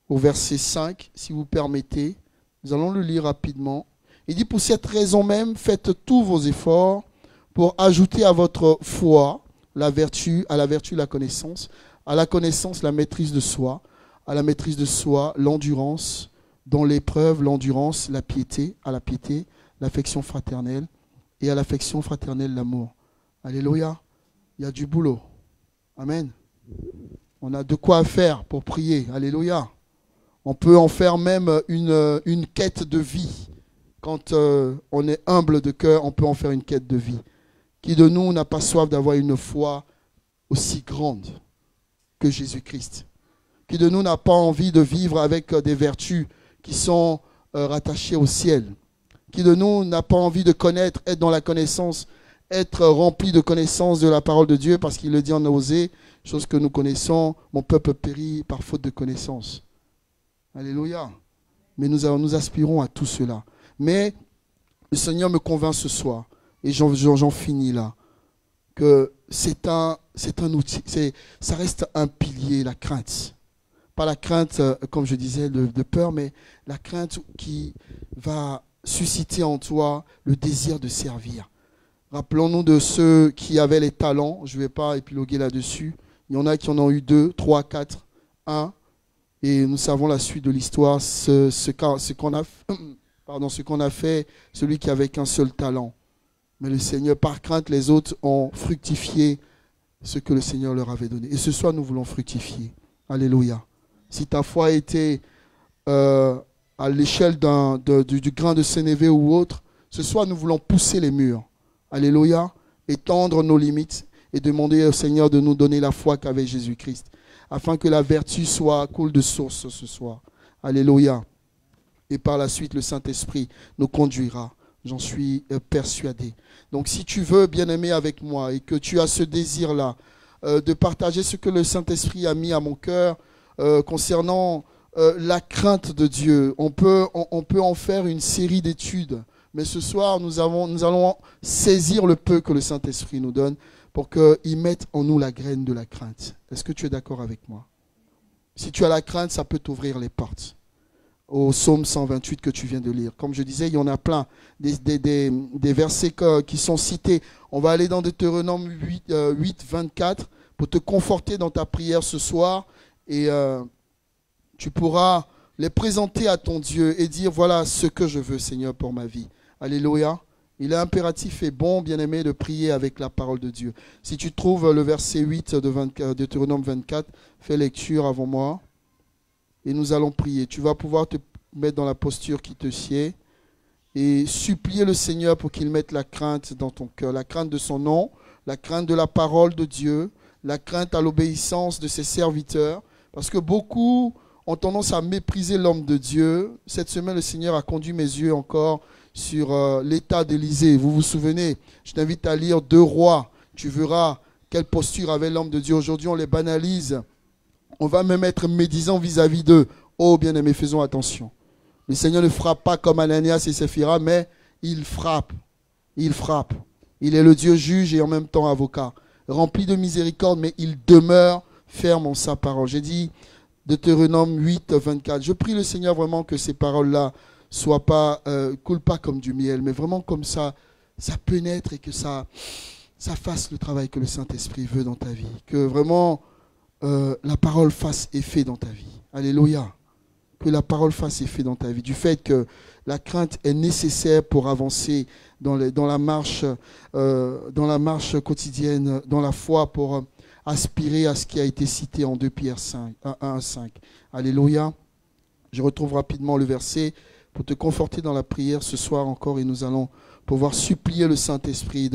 au verset 5, si vous permettez. Nous allons le lire rapidement. Il dit, pour cette raison même, faites tous vos efforts pour ajouter à votre foi la vertu, à la vertu la connaissance, à la connaissance la maîtrise de soi, à la maîtrise de soi l'endurance, dans l'épreuve l'endurance, la piété, à la piété l'affection fraternelle, et à l'affection fraternelle l'amour. Alléluia, il y a du boulot. Amen. On a de quoi faire pour prier. Alléluia. On peut en faire même une quête de vie. Quand on est humble de cœur, on peut en faire une quête de vie. Qui de nous n'a pas soif d'avoir une foi aussi grande que Jésus-Christ? Qui de nous n'a pas envie de vivre avec des vertus qui sont rattachées au ciel? Qui de nous n'a pas envie de connaître, être dans la connaissance, être rempli de connaissance de la parole de Dieu, parce qu'il le dit en Osée, chose que nous connaissons, mon peuple périt par faute de connaissance. Alléluia. Mais nous aspirons à tout cela. Mais le Seigneur me convainc ce soir, et j'en finis là, que c'est un outil, ça reste un pilier, la crainte. Pas la crainte, comme je disais, de peur, mais la crainte qui va susciter en toi le désir de servir. Rappelons-nous de ceux qui avaient les talents, je ne vais pas épiloguer là-dessus. Il y en a qui en ont eu 2, 3, 4, 1, et nous savons la suite de l'histoire, ce qu'on a fait, celui qui avait qu'un seul talent. Mais le Seigneur, par crainte, les autres ont fructifié ce que le Seigneur leur avait donné. Et ce soir, nous voulons fructifier. Alléluia. Si ta foi était à l'échelle du grain de sénévé ou autre, ce soir, nous voulons pousser les murs. Alléluia. Étendre nos limites et demander au Seigneur de nous donner la foi qu'avait Jésus-Christ, afin que la vertu coule de source ce soir. Alléluia. Et par la suite, le Saint-Esprit nous conduira. J'en suis persuadé. Donc si tu veux, bien-aimé, avec moi, et que tu as ce désir-là, de partager ce que le Saint-Esprit a mis à mon cœur concernant la crainte de Dieu, on peut en faire une série d'études. Mais ce soir, nous allons saisir le peu que le Saint-Esprit nous donne pour qu'il mette en nous la graine de la crainte. Est-ce que tu es d'accord avec moi? Si tu as la crainte, ça peut t'ouvrir les portes. Au psaume 128 que tu viens de lire. Comme je disais, il y en a plein. Des versets qui sont cités. On va aller dans Deutéronome 8, 24 pour te conforter dans ta prière ce soir. Et tu pourras les présenter à ton Dieu et dire, voilà ce que je veux, Seigneur, pour ma vie. Alléluia. Il est impératif et bon, bien-aimé, de prier avec la parole de Dieu. Si tu trouves le verset 8 de Deutéronome 24, fais lecture avant moi. Et nous allons prier. Tu vas pouvoir te mettre dans la posture qui te sied et supplier le Seigneur pour qu'il mette la crainte dans ton cœur. La crainte de son nom, la crainte de la parole de Dieu, la crainte à l'obéissance de ses serviteurs. Parce que beaucoup ont tendance à mépriser l'homme de Dieu. Cette semaine, le Seigneur a conduit mes yeux encore sur l'état d'Élisée. Vous vous souvenez, je t'invite à lire 2 Rois. Tu verras quelle posture avait l'homme de Dieu. Aujourd'hui, on les banalise. On va même être médisant vis-à-vis d'eux. Oh, bien-aimés, faisons attention. Le Seigneur ne frappe pas comme Ananias et Séphira, mais il frappe. Il frappe. Il est le Dieu juge et en même temps avocat. Rempli de miséricorde, mais il demeure ferme en sa parole. J'ai dit Deutéronome 8, 24. Je prie le Seigneur vraiment que ces paroles-là soient pas, coulent pas comme du miel, mais vraiment comme ça pénètre et que ça fasse le travail que le Saint-Esprit veut dans ta vie. Que vraiment la parole fasse effet dans ta vie. Alléluia. Que la parole fasse effet dans ta vie. Du fait que la crainte est nécessaire pour avancer dans la marche quotidienne, dans la foi, pour aspirer à ce qui a été cité en 2 Pierre 1, 5. Alléluia. Je retrouve rapidement le verset pour te conforter dans la prière ce soir encore et nous allons pouvoir supplier le Saint-Esprit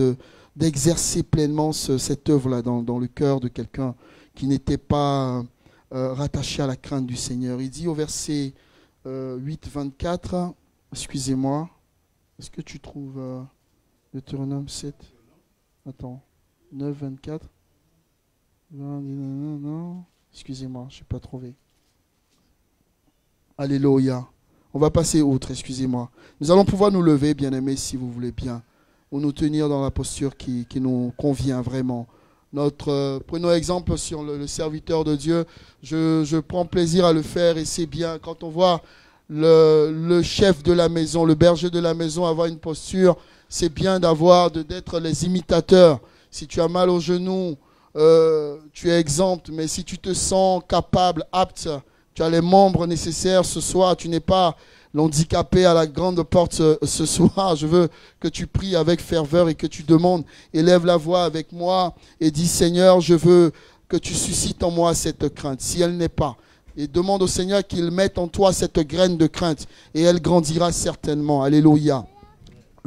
d'exercer pleinement cette œuvre-là dans le cœur de quelqu'un qui n'était pas rattaché à la crainte du Seigneur. Il dit au verset 8, 24, excusez-moi, est-ce que tu trouves Deutéronome 7 Attends, 9, 24 non, excusez-moi, je n'ai pas trouvé. Alléluia. On va passer outre, excusez-moi. Nous allons pouvoir nous lever, bien-aimés, si vous voulez bien, ou nous tenir dans la posture qui nous convient vraiment. Prenons exemple sur le serviteur de Dieu. Je prends plaisir à le faire et c'est bien. Quand on voit le chef de la maison, le berger de la maison avoir une posture, c'est bien d'être les imitateurs. Si tu as mal au genou, tu es exempt, mais si tu te sens capable, apte, tu as les membres nécessaires ce soir, tu n'es pas l'handicapé à la grande porte ce soir. Je veux que tu pries avec ferveur et que tu demandes, élève la voix avec moi et dis Seigneur, je veux que tu suscites en moi cette crainte. Si elle n'est pas, et demande au Seigneur qu'il mette en toi cette graine de crainte et elle grandira certainement. Alléluia.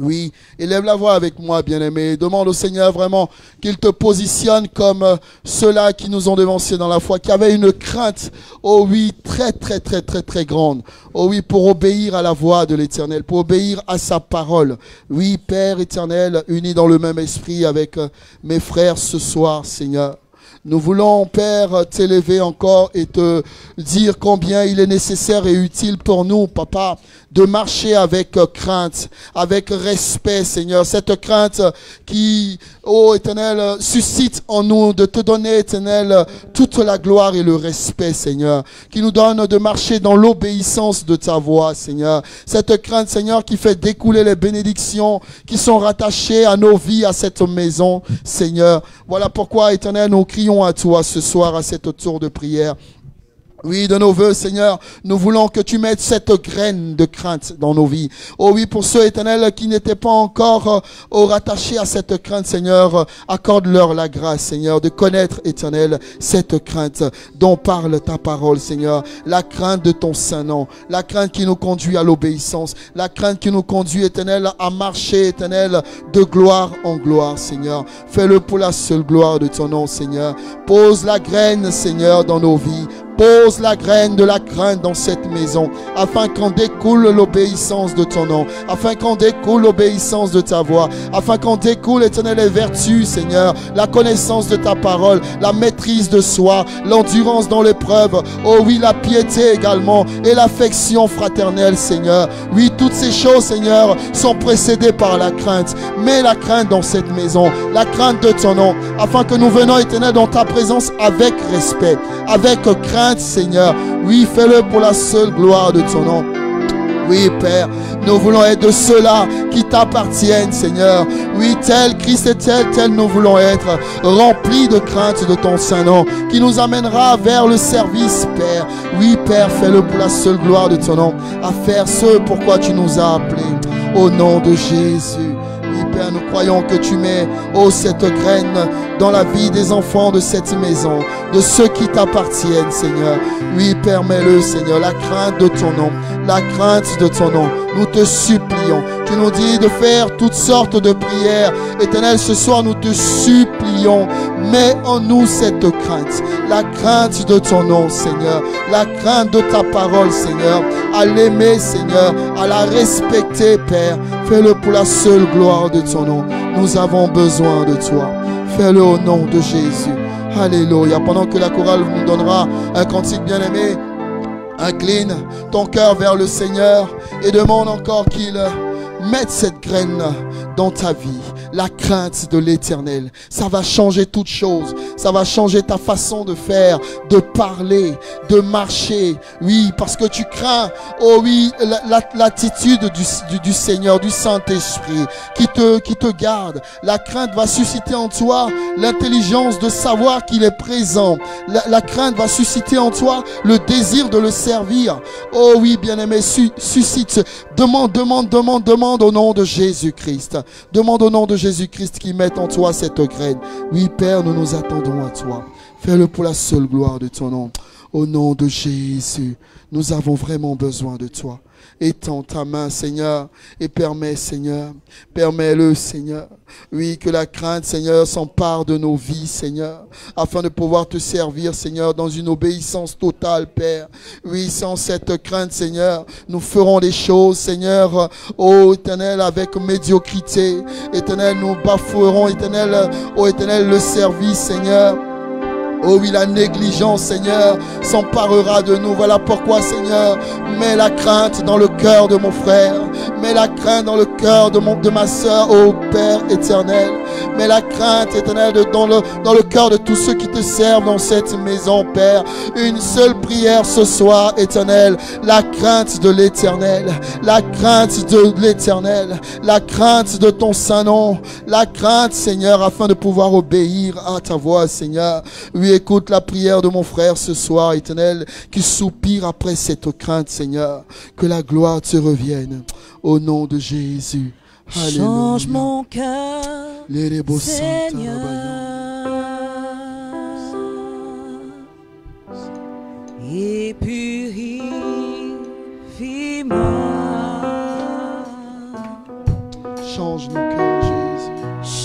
Oui, élève la voix avec moi, bien-aimé. Demande au Seigneur vraiment qu'il te positionne comme ceux-là qui nous ont devancés dans la foi, qui avaient une crainte, oh oui, très, très, très, très, très grande. Oh oui, pour obéir à la voix de l'Éternel, pour obéir à sa parole. Oui, Père éternel, unis dans le même esprit avec mes frères ce soir, Seigneur. Nous voulons, Père, t'élever encore et te dire combien il est nécessaire et utile pour nous, Papa, de marcher avec crainte, avec respect, Seigneur. Cette crainte qui, ô Éternel, suscite en nous de te donner, Éternel, toute la gloire et le respect, Seigneur. Qui nous donne de marcher dans l'obéissance de ta voix, Seigneur. Cette crainte, Seigneur, qui fait découler les bénédictions qui sont rattachées à nos vies, à cette maison, Seigneur. Voilà pourquoi, Éternel, nous crions à toi ce soir à cette tour de prière. Oui, de nos voeux, Seigneur, nous voulons que tu mettes cette graine de crainte dans nos vies. Oh oui, pour ceux, Éternel, qui n'étaient pas encore rattachés à cette crainte, Seigneur, accorde-leur la grâce, Seigneur, de connaître, Éternel, cette crainte dont parle ta parole, Seigneur. La crainte de ton Saint-Nom, la crainte qui nous conduit à l'obéissance, la crainte qui nous conduit, Éternel, à marcher, Éternel, de gloire en gloire, Seigneur. Fais-le pour la seule gloire de ton nom, Seigneur. Pose la graine, Seigneur, dans nos vies. Pose la graine de la crainte dans cette maison, afin qu'en découle l'obéissance de ton nom, afin qu'en découle l'obéissance de ta voix, afin qu'en découle, Éternel, les vertus, Seigneur, la connaissance de ta parole, la maîtrise de soi, l'endurance dans l'épreuve, oh oui, la piété également, et l'affection fraternelle, Seigneur. Oui, toutes ces choses, Seigneur, sont précédées par la crainte. Mets la crainte dans cette maison, la crainte de ton nom, afin que nous venons, Éternel, dans ta présence avec respect, avec crainte, crainte, Seigneur. Oui, fais-le pour la seule gloire de ton nom. Oui, Père, nous voulons être de ceux-là qui t'appartiennent, Seigneur. Oui, tel Christ est tel nous voulons être, remplis de crainte de ton Saint-Nom, qui nous amènera vers le service, Père. Oui, Père, fais-le pour la seule gloire de ton nom, à faire ce pourquoi tu nous as appelés. Au nom de Jésus. Oui, Père, nous croyons que tu mets, cette graine dans la vie des enfants de cette maison, de ceux qui t'appartiennent, Seigneur. Oui, permets-le, Seigneur, la crainte de ton nom, la crainte de ton nom. Nous te supplions. Tu nous dis de faire toutes sortes de prières. Éternel, ce soir, nous te supplions. Mets en nous cette crainte, la crainte de ton nom, Seigneur, la crainte de ta parole, Seigneur, à l'aimer, Seigneur, à la respecter, Père. Fais-le pour la seule gloire de ton nom. Nous avons besoin de toi. Fais-le au nom de Jésus. Alléluia. Pendant que la chorale nous donnera un cantique bien-aimé, incline ton cœur vers le Seigneur et demande encore qu'il mette cette graine dans ta vie. La crainte de l'Éternel, ça va changer toutes choses. Ça va changer ta façon de faire, de parler, de marcher. Oui, parce que tu crains, oh oui, l'attitude du Seigneur, du Saint-Esprit qui te garde. La crainte va susciter en toi l'intelligence de savoir qu'il est présent. La crainte va susciter en toi le désir de le servir. Oh oui, bien-aimé, suscite, demande au nom de Jésus-Christ. Demande au nom de Jésus-Christ qui mette en toi cette graine. Oui, Père, nous nous attendons à toi. Fais-le pour la seule gloire de ton nom. Au nom de Jésus, nous avons vraiment besoin de toi. Étends ta main, Seigneur, et permets, Seigneur, permets-le, Seigneur. Oui, que la crainte, Seigneur, s'empare de nos vies, Seigneur, afin de pouvoir te servir, Seigneur, dans une obéissance totale, Père. Oui, sans cette crainte, Seigneur, nous ferons des choses, Seigneur, ô Éternel, avec médiocrité. Éternel, nous bafouerons, Éternel, ô Éternel, le service, Seigneur. Oh oui, la négligence, Seigneur, s'emparera de nous. Voilà pourquoi, Seigneur, mets la crainte dans le cœur de mon frère. Mets la crainte dans le cœur de ma soeur, ô Père éternel. Mets la crainte, éternel, dans le cœur de tous ceux qui te servent dans cette maison, Père. Une seule prière ce soir, éternel. La crainte de l'Éternel. La crainte de l'Éternel. La crainte de ton Saint-Nom. La crainte, Seigneur, afin de pouvoir obéir à ta voix, Seigneur. Oui, écoute la prière de mon frère ce soir, éternel, qui soupire après cette crainte, Seigneur. Que la gloire te revienne. Au nom de Jésus. Alléluia. Change mon cœur, Seigneur. Et purifie-moi. Change nos cœurs, Jésus.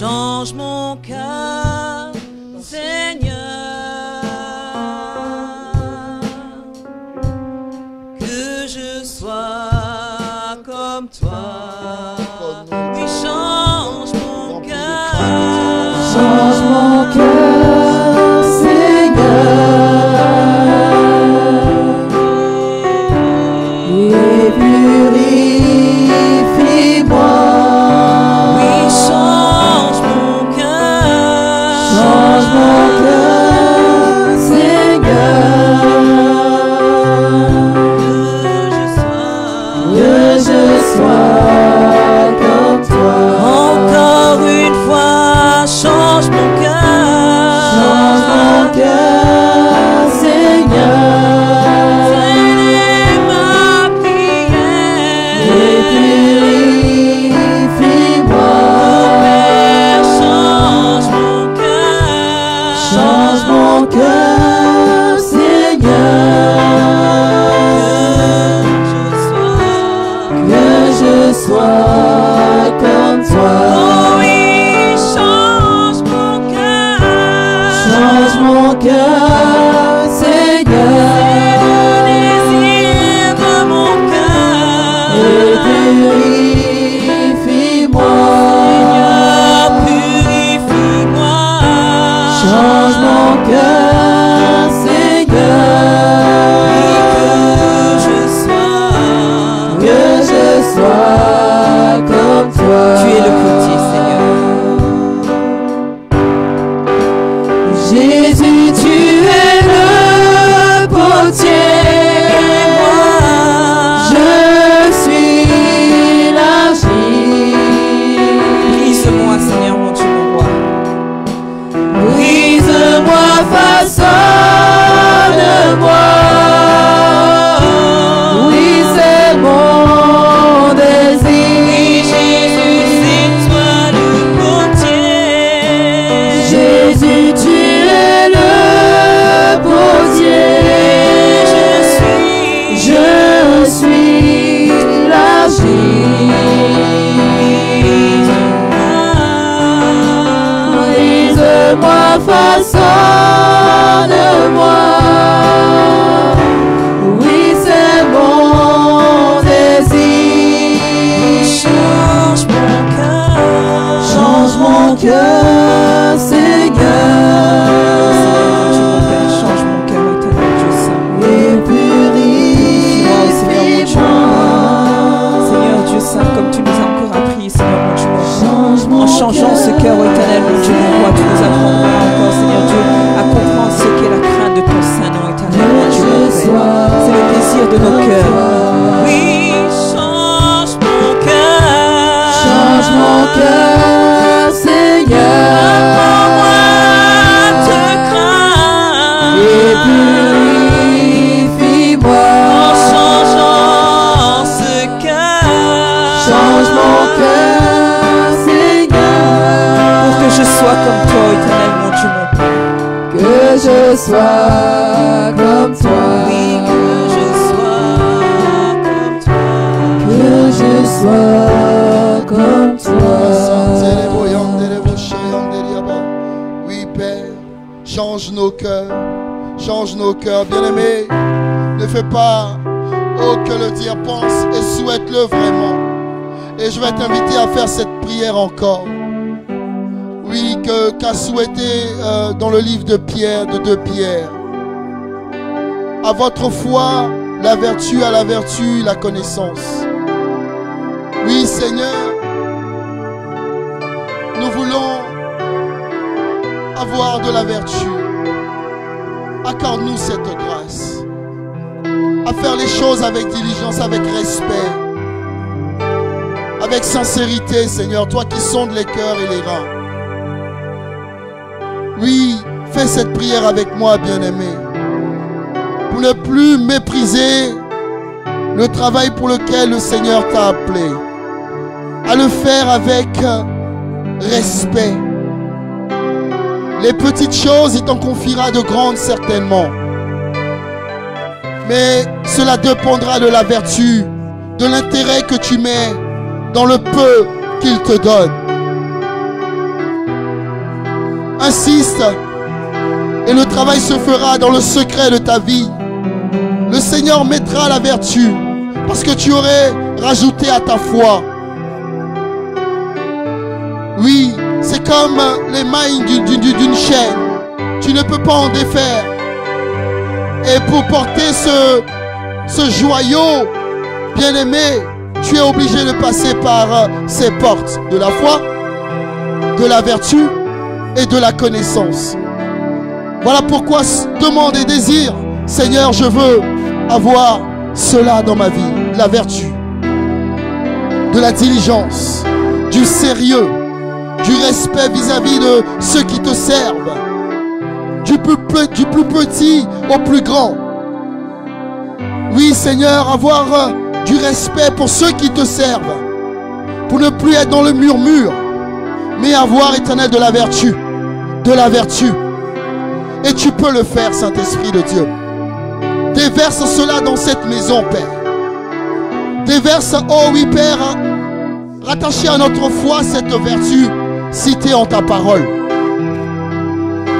Change mon cœur, Seigneur. Que je sois comme toi. Oui, change mon cœur. Change mon cœur, Seigneur. Et purifie-moi. Oui, change mon cœur. Change mon cœur, Seigneur. Que je sois comme toi. Encore une fois, change mon cœur. Change mon cœur, Seigneur. C'est ma prière. Et purifie-moi. Père, change mon cœur. Change mon cœur, Seigneur. Que je sois comme toi. Oh oui, change mon cœur. Change mon cœur, Seigneur. C'est le désir de mon cœur. Et purifie-moi. Seigneur, purifie-moi. Change mon cœur, Seigneur. Que je sois comme toi. Tu es le potier, Seigneur. Jésus, tu façonne-moi. Oui, c'est mon désir. Change mon cœur, Seigneur. Change mon cœur, éternel Dieu saint. Et purifie-moi, Seigneur mon Dieu. Seigneur Dieu saint, comme tu nous as encore appris, Seigneur mon Dieu. En changeant ce cœur, éternel mon Dieu, mon roi, tu nous apprendras encore, Seigneur Dieu, à comprendre ce qu'est la crainte de ton Saint-Nom, éternel mon Dieu, mon Père. C'est le désir de nos cœurs. Oui, change mon cœur. Change mon cœur, Seigneur. Apprends-moi à te craindre. Et purifie-moi. En changeant ce cœur. Change mon cœur, Seigneur. Pour que je sois comme toi, éternel mon Dieu, mon Père. Que je sois comme toi. Oui, que je sois comme toi. Que je sois comme toi. Oui, Père, change nos cœurs, bien-aimés. Ne fais pas que le dire pense et souhaite-le vraiment. Et je vais t'inviter à faire cette prière encore. Oui, qu'a souhaité dans le livre de Pierre, de 2 Pierre. À votre foi, la vertu, à la vertu, la connaissance. Oui, Seigneur, nous voulons avoir de la vertu. Accorde-nous cette grâce. À faire les choses avec diligence, avec respect. Avec sincérité, Seigneur, toi qui sondes les cœurs et les reins. Oui, fais cette prière avec moi, bien-aimé. Pour ne plus mépriser le travail pour lequel le Seigneur t'a appelé. À le faire avec respect. Les petites choses, il t'en confiera de grandes certainement. Mais cela dépendra de la vertu, de l'intérêt que tu mets dans le peu qu'il te donne. Insiste et le travail se fera dans le secret de ta vie. Le Seigneur mettra la vertu parce que tu aurais rajouté à ta foi. Oui, c'est comme les mailles d'une chaîne. Tu ne peux pas en défaire. Et pour porter ce joyau bien-aimé, tu es obligé de passer par ces portes de la foi, de la vertu et de la connaissance. Voilà pourquoi demande et désire, Seigneur, je veux avoir cela dans ma vie. La vertu, de la diligence, du sérieux, du respect vis-à-vis de ceux qui te servent, du plus petit au plus grand. Oui, Seigneur, avoir du respect pour ceux qui te servent, pour ne plus être dans le murmure, mais avoir, Éternel, de la vertu, de la vertu. Et tu peux le faire, Saint-Esprit de Dieu. Déverse cela dans cette maison, Père. Déverse, oh oui, Père, rattaché à notre foi cette vertu citée en ta parole.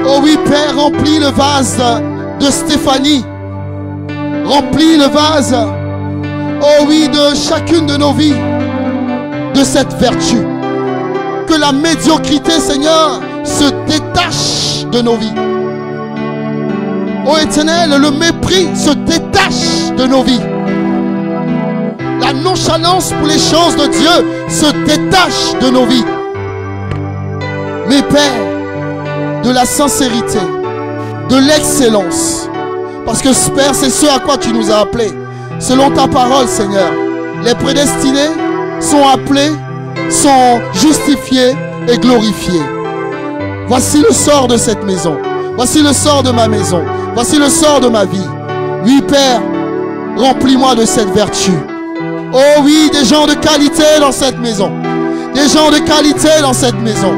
Oh oui, Père, remplis le vase de Stéphanie. Remplis le vase, oh oui, de chacune de nos vies, de cette vertu. Que la médiocrité, Seigneur, se détache de nos vies. Oh Éternel, le mépris se détache de nos vies. La nonchalance pour les choses de Dieu se détache de nos vies. Mais Père, de la sincérité, de l'excellence. Parce que Père, c'est ce à quoi tu nous as appelés. Selon ta parole, Seigneur, les prédestinés sont appelés, sont justifiés et glorifiés. Voici le sort de cette maison. Voici le sort de ma maison. Voici le sort de ma vie. Oui, Père, remplis-moi de cette vertu. Oh oui, des gens de qualité dans cette maison. Des gens de qualité dans cette maison.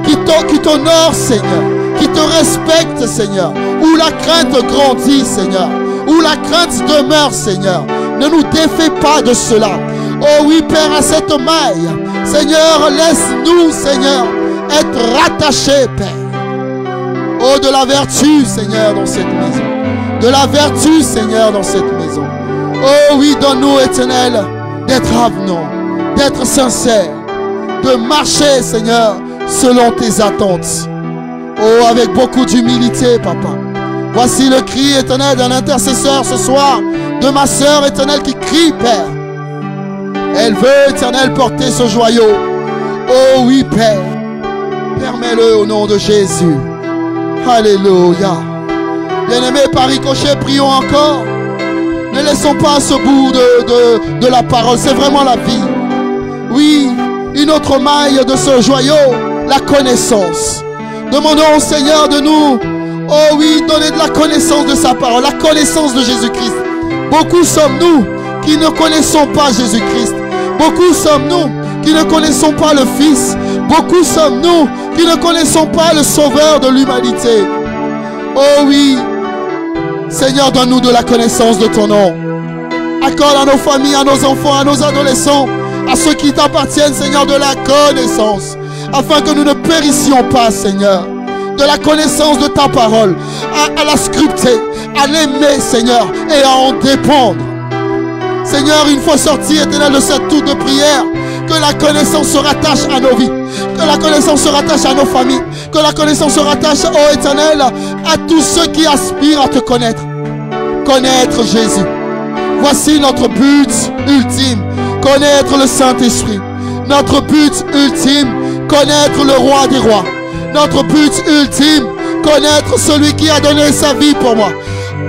Qui t'honorent, Seigneur. Qui te respectent, Seigneur. Où la crainte grandit, Seigneur. Où la crainte demeure, Seigneur. Ne nous défais pas de cela. Oh oui, Père, à cette maille. Seigneur, laisse-nous, Seigneur, être rattachés, Père. Oh, de la vertu, Seigneur, dans cette maison. De la vertu, Seigneur, dans cette maison. Oh oui, donne-nous, Éternel, d'être avenants, d'être sincères, de marcher, Seigneur, selon tes attentes. Oh, avec beaucoup d'humilité, Papa. Voici le cri, Éternel, d'un intercesseur ce soir, de ma sœur, Éternel, qui crie, Père. Elle veut, Éternel, porter ce joyau. Oh oui, Père. Permets-le au nom de Jésus. Alléluia. Bien-aimés, par ricochet, prions encore. Ne laissons pas ce bout de la parole. C'est vraiment la vie. Oui, une autre maille de ce joyau, la connaissance. Demandons au Seigneur de nous, oh oui, donner de la connaissance de sa parole, la connaissance de Jésus-Christ. Beaucoup sommes-nous qui ne connaissons pas Jésus-Christ. Beaucoup sommes-nous qui ne connaissons pas le Fils. Beaucoup sommes-nous qui ne connaissons pas le Sauveur de l'humanité. Oh oui, Seigneur, donne-nous de la connaissance de ton nom. Accorde à nos familles, à nos enfants, à nos adolescents, à ceux qui t'appartiennent, Seigneur, de la connaissance, afin que nous ne périssions pas, Seigneur. De la connaissance de ta parole, à la scruter, à l'aimer, Seigneur, et à en dépendre. Seigneur, une fois sorti, Éternel, de cette tour de prière, que la connaissance se rattache à nos vies, que la connaissance se rattache à nos familles, que la connaissance se rattache, oh Éternel, à tous ceux qui aspirent à te connaître. Connaître Jésus. Voici notre but ultime, connaître le Saint-Esprit. Notre but ultime, connaître le Roi des Rois. Notre but ultime, connaître celui qui a donné sa vie pour moi.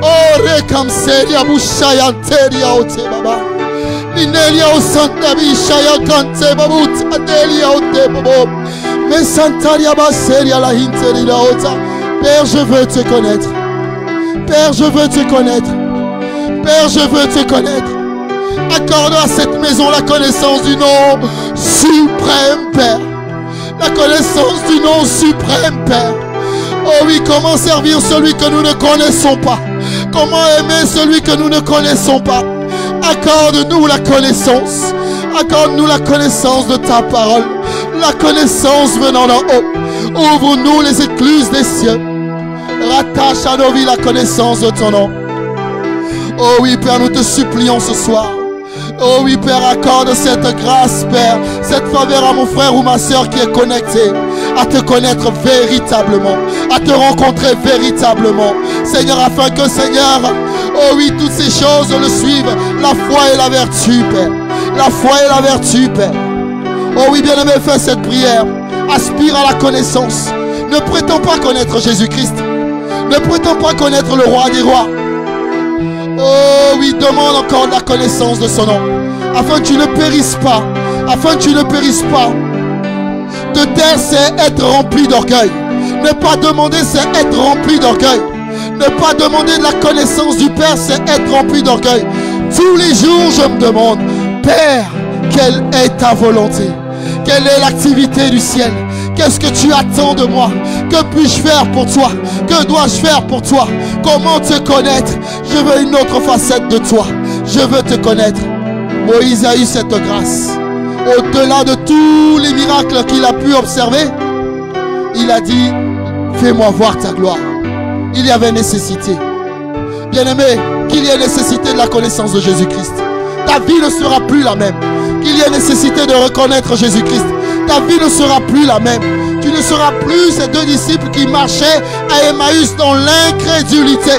Oh, rekamseria bushayanteria ote baba. Inelia o santa bishaya kante babut adelia ote babo. Mais santaria baseria la hinteri la ota. Père, je veux te connaître. Père, je veux te connaître. Père, je veux te connaître. Accorde à cette maison la connaissance du nom suprême, Père. La connaissance du nom suprême, Père. Oh oui, comment servir celui que nous ne connaissons pas? Comment aimer celui que nous ne connaissons pas? Accorde-nous la connaissance. Accorde-nous la connaissance de ta parole. La connaissance venant d'en haut. Ouvre-nous les écluses des cieux. Rattache à nos vies la connaissance de ton nom. Oh oui, Père, nous te supplions ce soir. Oh oui, Père, accorde cette grâce, Père, cette faveur à mon frère ou ma soeur qui est connecté, à te connaître véritablement, à te rencontrer véritablement, Seigneur, afin que, Seigneur, oh oui, toutes ces choses le suivent, la foi et la vertu, Père, la foi et la vertu, Père. Oh oui, bien-aimé, fais cette prière, aspire à la connaissance, ne prétends pas connaître Jésus-Christ, ne prétends pas connaître le Roi des Rois. Oh oui, demande encore la connaissance de son nom, afin que tu ne périsses pas, afin que tu ne périsses pas. Te taire, c'est être rempli d'orgueil. Ne pas demander, c'est être rempli d'orgueil. Ne pas demander de la connaissance du Père, c'est être rempli d'orgueil. Tous les jours, je me demande, Père, quelle est ta volonté? Quelle est l'activité du ciel? Qu'est-ce que tu attends de moi? Que puis-je faire pour toi? Que dois-je faire pour toi? Comment te connaître? Je veux une autre facette de toi. Je veux te connaître. Moïse a eu cette grâce. Au-delà de tous les miracles qu'il a pu observer, il a dit, fais-moi voir ta gloire. Il y avait nécessité. Bien-aimé, qu'il y ait nécessité de la connaissance de Jésus-Christ. Ta vie ne sera plus la même. Qu'il y ait nécessité de reconnaître Jésus-Christ. Ta vie ne sera plus la même. Tu ne seras plus ces deux disciples qui marchaient à Emmaüs dans l'incrédulité.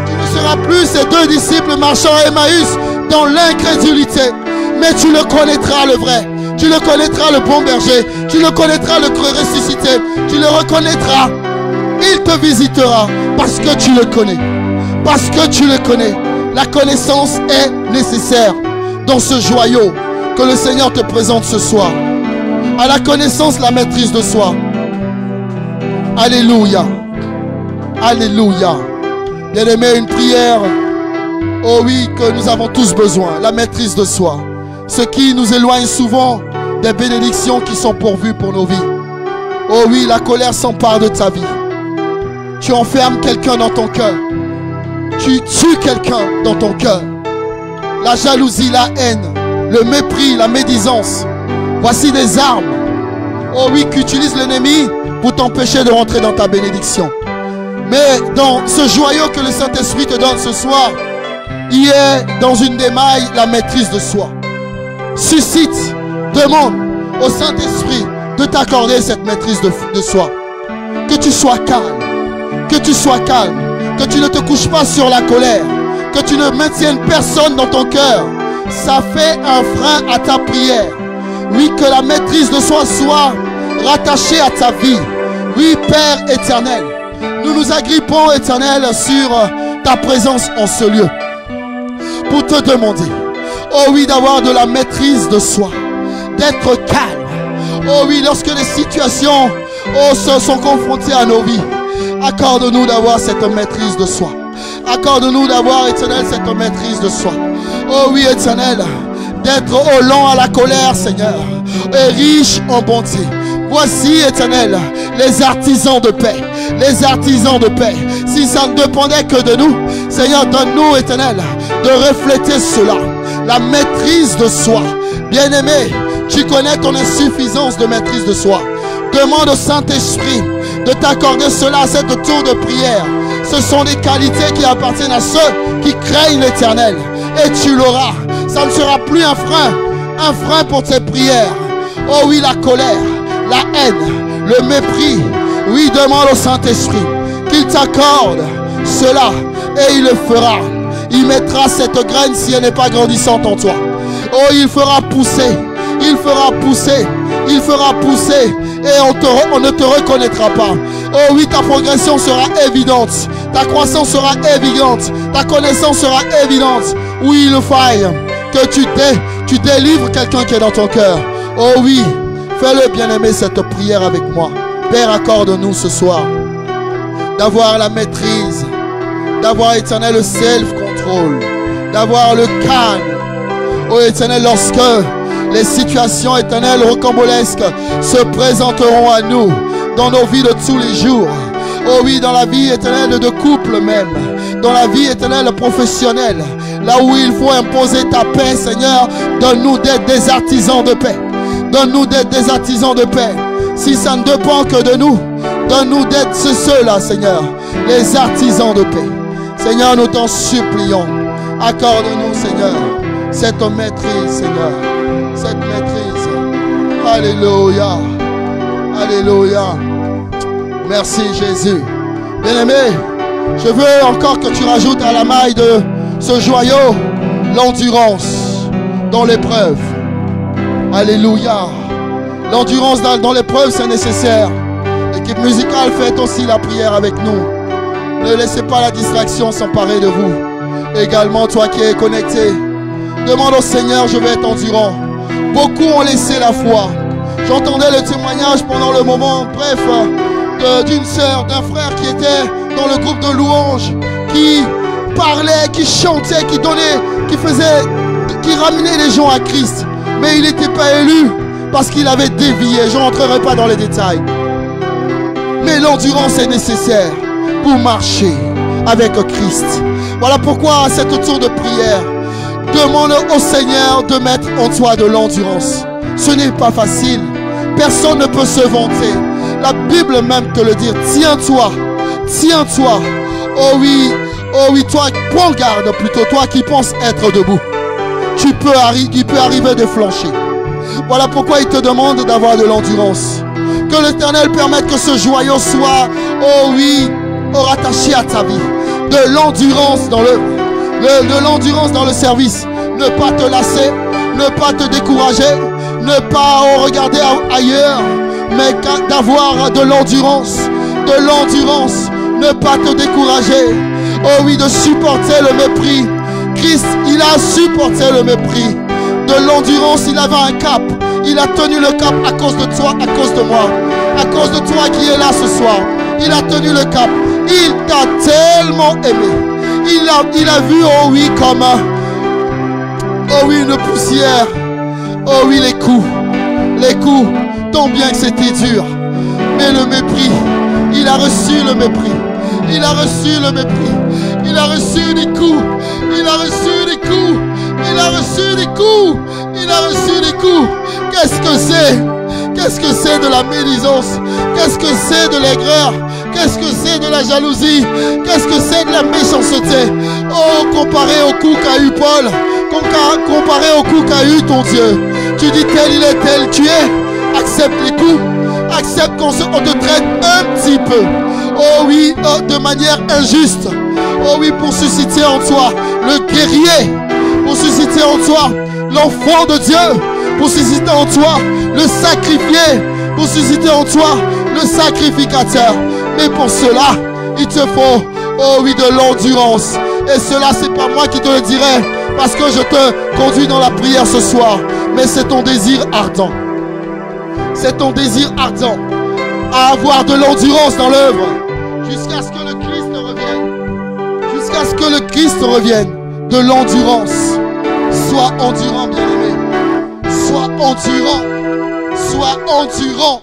Tu ne seras plus ces deux disciples marchant à Emmaüs dans l'incrédulité. Mais tu le connaîtras le vrai. Tu le connaîtras le bon berger. Tu le connaîtras le creux ressuscité. Tu le reconnaîtras. Il te visitera parce que tu le connais. Parce que tu le connais. La connaissance est nécessaire dans ce joyau que le Seigneur te présente ce soir. À la connaissance, la maîtrise de soi. Alléluia. Alléluia. Bien-aimé, une prière. Oh oui, que nous avons tous besoin. La maîtrise de soi. Ce qui nous éloigne souvent des bénédictions qui sont pourvues pour nos vies. Oh oui, la colère s'empare de ta vie. Tu enfermes quelqu'un dans ton cœur. Tu tues quelqu'un dans ton cœur. La jalousie, la haine, le mépris, la médisance. Voici des armes, oh oui, qu'utilise l'ennemi pour t'empêcher de rentrer dans ta bénédiction. Mais dans ce joyau que le Saint-Esprit te donne ce soir, il y a dans une des mailles la maîtrise de soi. Suscite, demande au Saint-Esprit de t'accorder cette maîtrise de soi. Que tu sois calme, que tu sois calme, que tu ne te couches pas sur la colère, que tu ne maintiennes personne dans ton cœur. Ça fait un frein à ta prière. Oui, que la maîtrise de soi soit rattachée à ta vie. Oui, Père éternel, nous nous agrippons, éternel, sur ta présence en ce lieu pour te demander, oh oui, d'avoir de la maîtrise de soi, d'être calme. Oh oui, lorsque les situations se sont confrontées à nos vies, accorde-nous d'avoir cette maîtrise de soi. Accorde-nous d'avoir, éternel, cette maîtrise de soi. Oh oui, éternel, d'être lent à la colère, Seigneur, et riche en bonté. Voici, éternel, les artisans de paix. Les artisans de paix. Si ça ne dépendait que de nous, Seigneur, donne-nous, éternel, de refléter cela. La maîtrise de soi. Bien-aimé, tu connais ton insuffisance de maîtrise de soi. Demande au Saint-Esprit de t'accorder cela à cette tour de prière. Ce sont des qualités qui appartiennent à ceux qui craignent l'Éternel. Et tu l'auras. Ça ne sera plus un frein pour tes prières. Oh oui, la colère, la haine, le mépris. Oui, demande au Saint-Esprit qu'il t'accorde cela et il le fera. Il mettra cette graine si elle n'est pas grandissante en toi. Oh, il fera pousser, il fera pousser, il fera pousser et on ne te reconnaîtra pas. Oh oui, ta progression sera évidente, ta croissance sera évidente, ta connaissance sera évidente. Oui, il faille que tu délivres quelqu'un qui est dans ton cœur. Oh oui, fais-le, bien-aimé, cette prière avec moi. Père, accorde-nous ce soir d'avoir la maîtrise, d'avoir, éternel, le self-control, d'avoir le calme. Oh éternel, lorsque les situations, éternelles, rocambolesques se présenteront à nous dans nos vies de tous les jours. Oh oui, dans la vie éternelle de couple même, dans la vie éternelle professionnelle, là où il faut imposer ta paix, Seigneur, donne-nous d'être des artisans de paix. Donne-nous d'être des artisans de paix. Si ça ne dépend que de nous, donne-nous d'être ceux-là, Seigneur, les artisans de paix. Seigneur, nous t'en supplions. Accorde-nous, Seigneur, cette maîtrise, Seigneur. Cette maîtrise. Alléluia. Alléluia. Merci, Jésus. Bien-aimé, je veux encore que tu rajoutes à la maille de ce joyau l'endurance dans l'épreuve. Alléluia. L'endurance dans l'épreuve, c'est nécessaire. L'équipe musicale, faites aussi la prière avec nous. Ne laissez pas la distraction s'emparer de vous. Également, toi qui es connecté, demande au Seigneur, je vais être endurant. Beaucoup ont laissé la foi. J'entendais le témoignage pendant le moment, bref, d'une sœur, d'un frère qui était dans le groupe de louanges, qui parlait, qui chantait, qui donnait, qui ramenait les gens à Christ. Mais il n'était pas élu parce qu'il avait dévié. Je n'entrerai pas dans les détails. Mais l'endurance est nécessaire pour marcher avec Christ. Voilà pourquoi à cette tour de prière, demande au Seigneur de mettre en toi de l'endurance. Ce n'est pas facile. Personne ne peut se vanter. La Bible même te le dit. Tiens-toi. Tiens-toi. Oh oui, toi, prends garde plutôt, toi qui penses être debout. Tu peux arriver de flancher. Voilà pourquoi il te demande d'avoir de l'endurance. Que l'Éternel permette que ce joyau soit, oh oui, rattaché à ta vie. De l'endurance dans de l'endurance dans le service. Ne pas te lasser, ne pas te décourager, ne pas regarder ailleurs, mais d'avoir de l'endurance. De l'endurance, ne pas te décourager. Oh oui, de supporter le mépris. Christ, il a supporté le mépris. De l'endurance, il avait un cap. Il a tenu le cap à cause de toi, à cause de moi. À cause de toi qui est là ce soir. Il a tenu le cap. Il t'a tellement aimé. Il a vu, oh oui, comme oh oui, une poussière. Oh oui, les coups. Les coups, tant bien que c'était dur. Mais le mépris, il a reçu le mépris. Il a reçu le mépris. Il a reçu des coups. Il a reçu des coups. Il a reçu des coups. Il a reçu des coups. Qu'est-ce que c'est? Qu'est-ce que c'est de la médisance? Qu'est-ce que c'est de l'aigreur? Qu'est-ce que c'est de la jalousie? Qu'est-ce que c'est de la méchanceté? Oh, comparé au coup qu'a eu Paul, comparé au coup qu'a eu ton Dieu. Tu dis tel il est, tel tu es. Accepte les coups. Accepte qu'on te traite un petit peu. Oh oui, de manière injuste. Oh oui, pour susciter en toi le guerrier. Pour susciter en toi l'enfant de Dieu. Pour susciter en toi le sacrifié. Pour susciter en toi le sacrificateur. Mais pour cela, il te faut, oh oui, de l'endurance. Et cela, c'est pas moi qui te le dirai, parce que je te conduis dans la prière ce soir. Mais c'est ton désir ardent. C'est ton désir ardent à avoir de l'endurance dans l'œuvre jusqu'à ce que le Christ revienne. Jusqu'à ce que le Christ revienne. De l'endurance. Sois endurant, bien-aimé. Sois endurant. Sois endurant.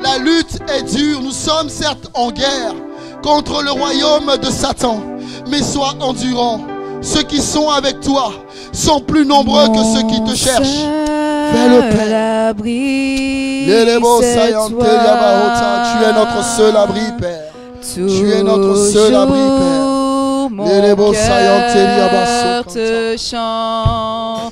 La lutte est dure. Nous sommes certes en guerre contre le royaume de Satan. Mais sois endurant. Ceux qui sont avec toi sont plus nombreux que ceux qui te cherchent. Fais-le, Père. Tu es notre seul abri, Père. Tu es notre seul abri, Père. Mon cœur te chantera,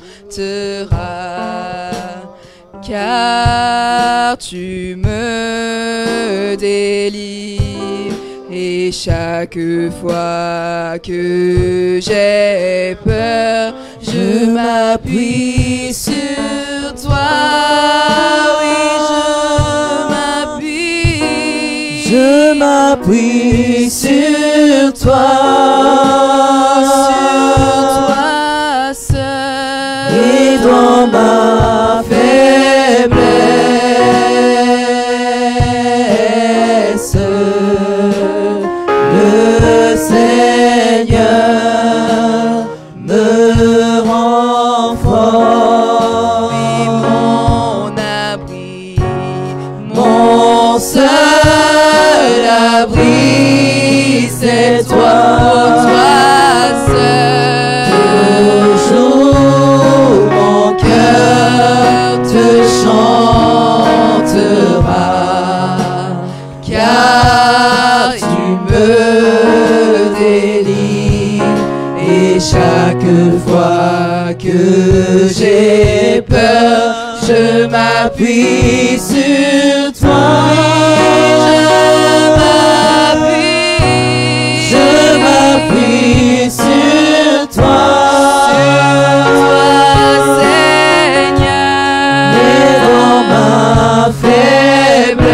car tu me délivres. Et chaque fois que j'ai peur, je m'appuie sur toi. Oui, je m'appuie sur toi. Sur toi seul. Et dans ma faiblesse, le Seigneur me rend fort. Oui, mon abri, mon seul abri, c'est toi, seul. Toujours mon cœur te chantera, car tu me délivres. Et chaque fois que j'ai peur, je m'appuie sur toi. Je m'appuie sur toi. Seigneur. Et dans ma faiblesse,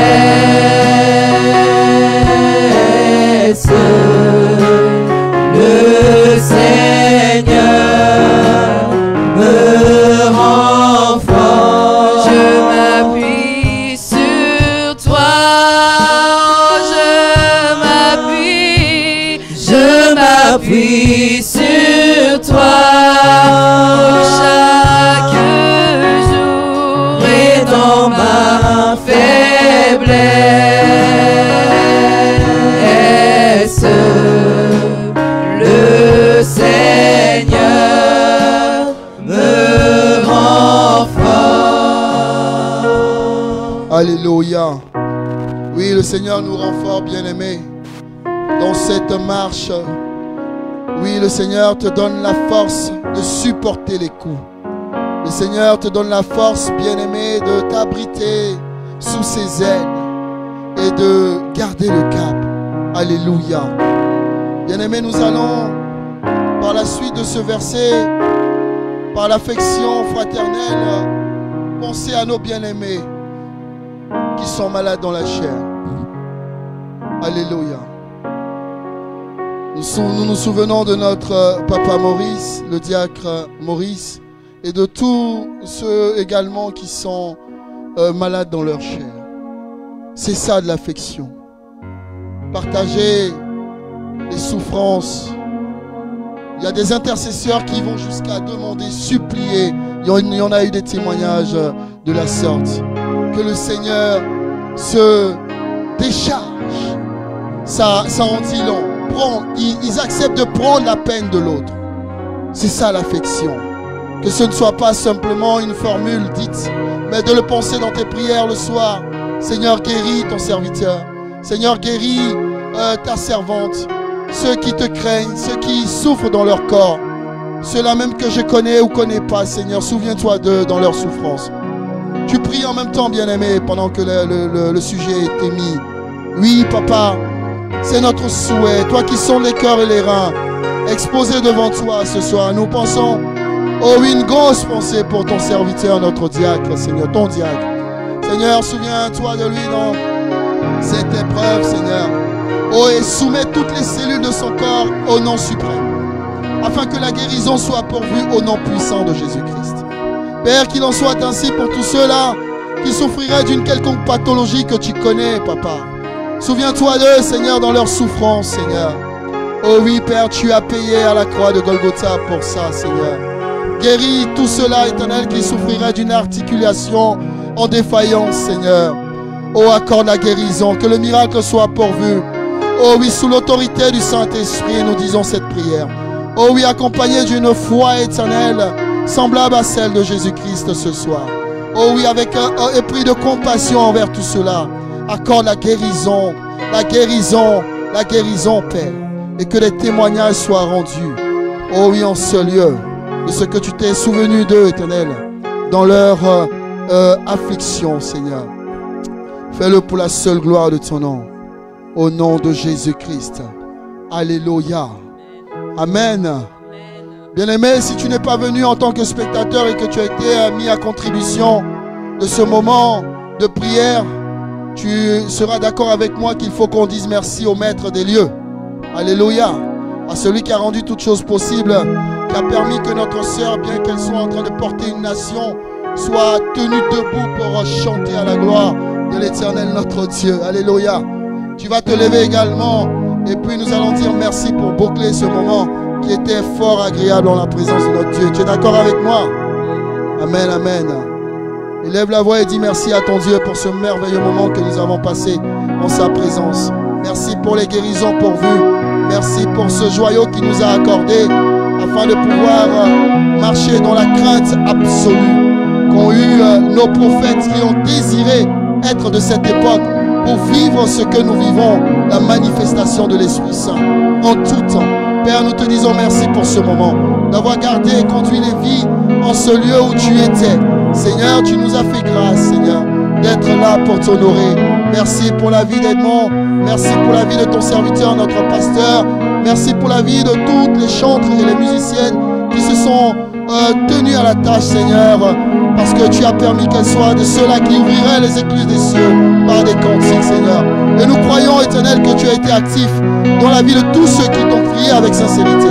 le Seigneur me rend fort. Je m'appuie sur toi. Je m'appuie sur toi. Chaque jour et dans ma faiblesse, le Seigneur me rend fort. Alléluia. Oui, le Seigneur nous rend fort, bien-aimés, dans cette marche. Oui, le Seigneur te donne la force de supporter les coups. Le Seigneur te donne la force, bien-aimé, de t'abriter sous ses ailes et de garder le cap. Alléluia. Bien-aimé, nous allons, par la suite de ce verset, par l'affection fraternelle, penser à nos bien-aimés qui sont malades dans la chair. Alléluia. Nous nous souvenons de notre papa Maurice, le diacre Maurice, et de tous ceux également qui sont malades dans leur chair. C'est ça de l'affection. Partager les souffrances. Il y a des intercesseurs qui vont jusqu'à demander, supplier. Il y en a eu des témoignages de la sorte. Que le Seigneur se décharge. Ça en dit long. Ils acceptent de prendre la peine de l'autre. C'est ça l'affection. Que ce ne soit pas simplement une formule dite, mais de le penser dans tes prières le soir. Seigneur, guéris ton serviteur. Seigneur, guéris ta servante, ceux qui te craignent, ceux qui souffrent dans leur corps, ceux-là même que je connais ou connais pas, Seigneur, souviens-toi d'eux dans leur souffrance. Tu pries en même temps, bien-aimé, pendant que le sujet est émis. Oui, Papa, c'est notre souhait, toi qui sondes les cœurs et les reins, exposés devant toi ce soir. Nous pensons, oh oui, une grosse pensée pour ton serviteur, notre diacre, Seigneur, ton diacre. Seigneur, souviens-toi de lui dans cette épreuve, Seigneur. Oh, et soumets toutes les cellules de son corps au nom suprême, afin que la guérison soit pourvue au nom puissant de Jésus-Christ. Père, qu'il en soit ainsi pour tous ceux-là qui souffriraient d'une quelconque pathologie que tu connais, Papa. Souviens-toi d'eux, Seigneur, dans leur souffrance, Seigneur. Oh oui, Père, tu as payé à la croix de Golgotha pour ça, Seigneur. Guéris tous ceux-là, Éternel, qui souffriraient d'une articulation en défaillance, Seigneur. Oh, accorde la guérison, que le miracle soit pourvu. Oh oui, sous l'autorité du Saint-Esprit, nous disons cette prière. Oh oui, accompagné d'une foi éternelle, semblable à celle de Jésus-Christ ce soir. Oh oui, avec un esprit de compassion envers tout cela. Accorde la guérison, la guérison, la guérison, Père. Et que les témoignages soient rendus. Oh oui, en ce lieu, de ce que tu t'es souvenu d'eux, Éternel, dans leur affliction, Seigneur. Fais-le pour la seule gloire de ton nom. Au nom de Jésus-Christ. Alléluia. Amen. Bien-aimé, si tu n'es pas venu en tant que spectateur et que tu as été mis à contribution de ce moment de prière, tu seras d'accord avec moi qu'il faut qu'on dise merci au maître des lieux. Alléluia. À celui qui a rendu toutes choses possibles, qui a permis que notre sœur, bien qu'elle soit en train de porter une nation, soit tenue debout pour chanter à la gloire de l'Éternel notre Dieu. Alléluia. Tu vas te lever également et puis nous allons dire merci pour boucler ce moment qui était fort agréable en la présence de notre Dieu. Tu es d'accord avec moi? Amen, amen. Élève la voix et dis merci à ton Dieu pour ce merveilleux moment que nous avons passé en sa présence. Merci pour les guérisons pourvues. Merci pour ce joyau qui nous a accordé afin de pouvoir marcher dans la crainte absolue qu'ont eu nos prophètes qui ont désiré être de cette époque pour vivre ce que nous vivons, la manifestation de l'Esprit Saint en tout temps. Père, nous te disons merci pour ce moment, d'avoir gardé et conduit les vies en ce lieu où tu étais. Seigneur, tu nous as fait grâce, Seigneur, d'être là pour t'honorer. Merci pour la vie d'Edmond. Merci pour la vie de ton serviteur, notre pasteur. Merci pour la vie de toutes les chantres et les musiciennes qui se sont tenues à la tâche, Seigneur, parce que tu as permis qu'elles soient de ceux-là qui ouvriraient les écluses des cieux par des cantiques, Seigneur. Et nous croyons, Éternel, que tu as été actif dans la vie de tous ceux qui t'ont prié avec sincérité.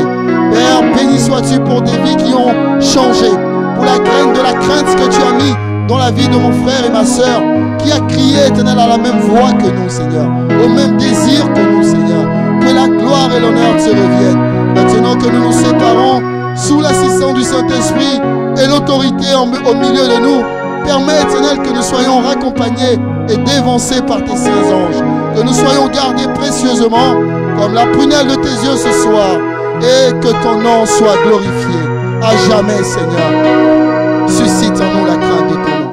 Père, béni sois-tu pour des vies qui ont changé, pour la graine de la crainte que tu as mis dans la vie de mon frère et ma soeur, qui a crié, Éternel, à la même voix que nous, Seigneur, au même désir que nous, Seigneur. Que la gloire et l'honneur te reviennent. Maintenant que nous nous séparons, sous l'assistance du Saint-Esprit et l'autorité au milieu de nous, permets, Éternel, que nous soyons raccompagnés et dévancés par tes saints anges, que nous soyons gardés précieusement comme la prunelle de tes yeux ce soir, et que ton nom soit glorifié à jamais, Seigneur. Suscite en nous la crainte de ton nom.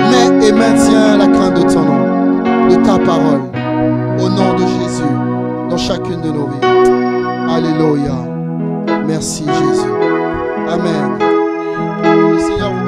Mets et maintiens la crainte de ton nom, de ta parole, au nom de Jésus, dans chacune de nos vies. Alléluia. Merci Jésus. Amen. Le Seigneur vous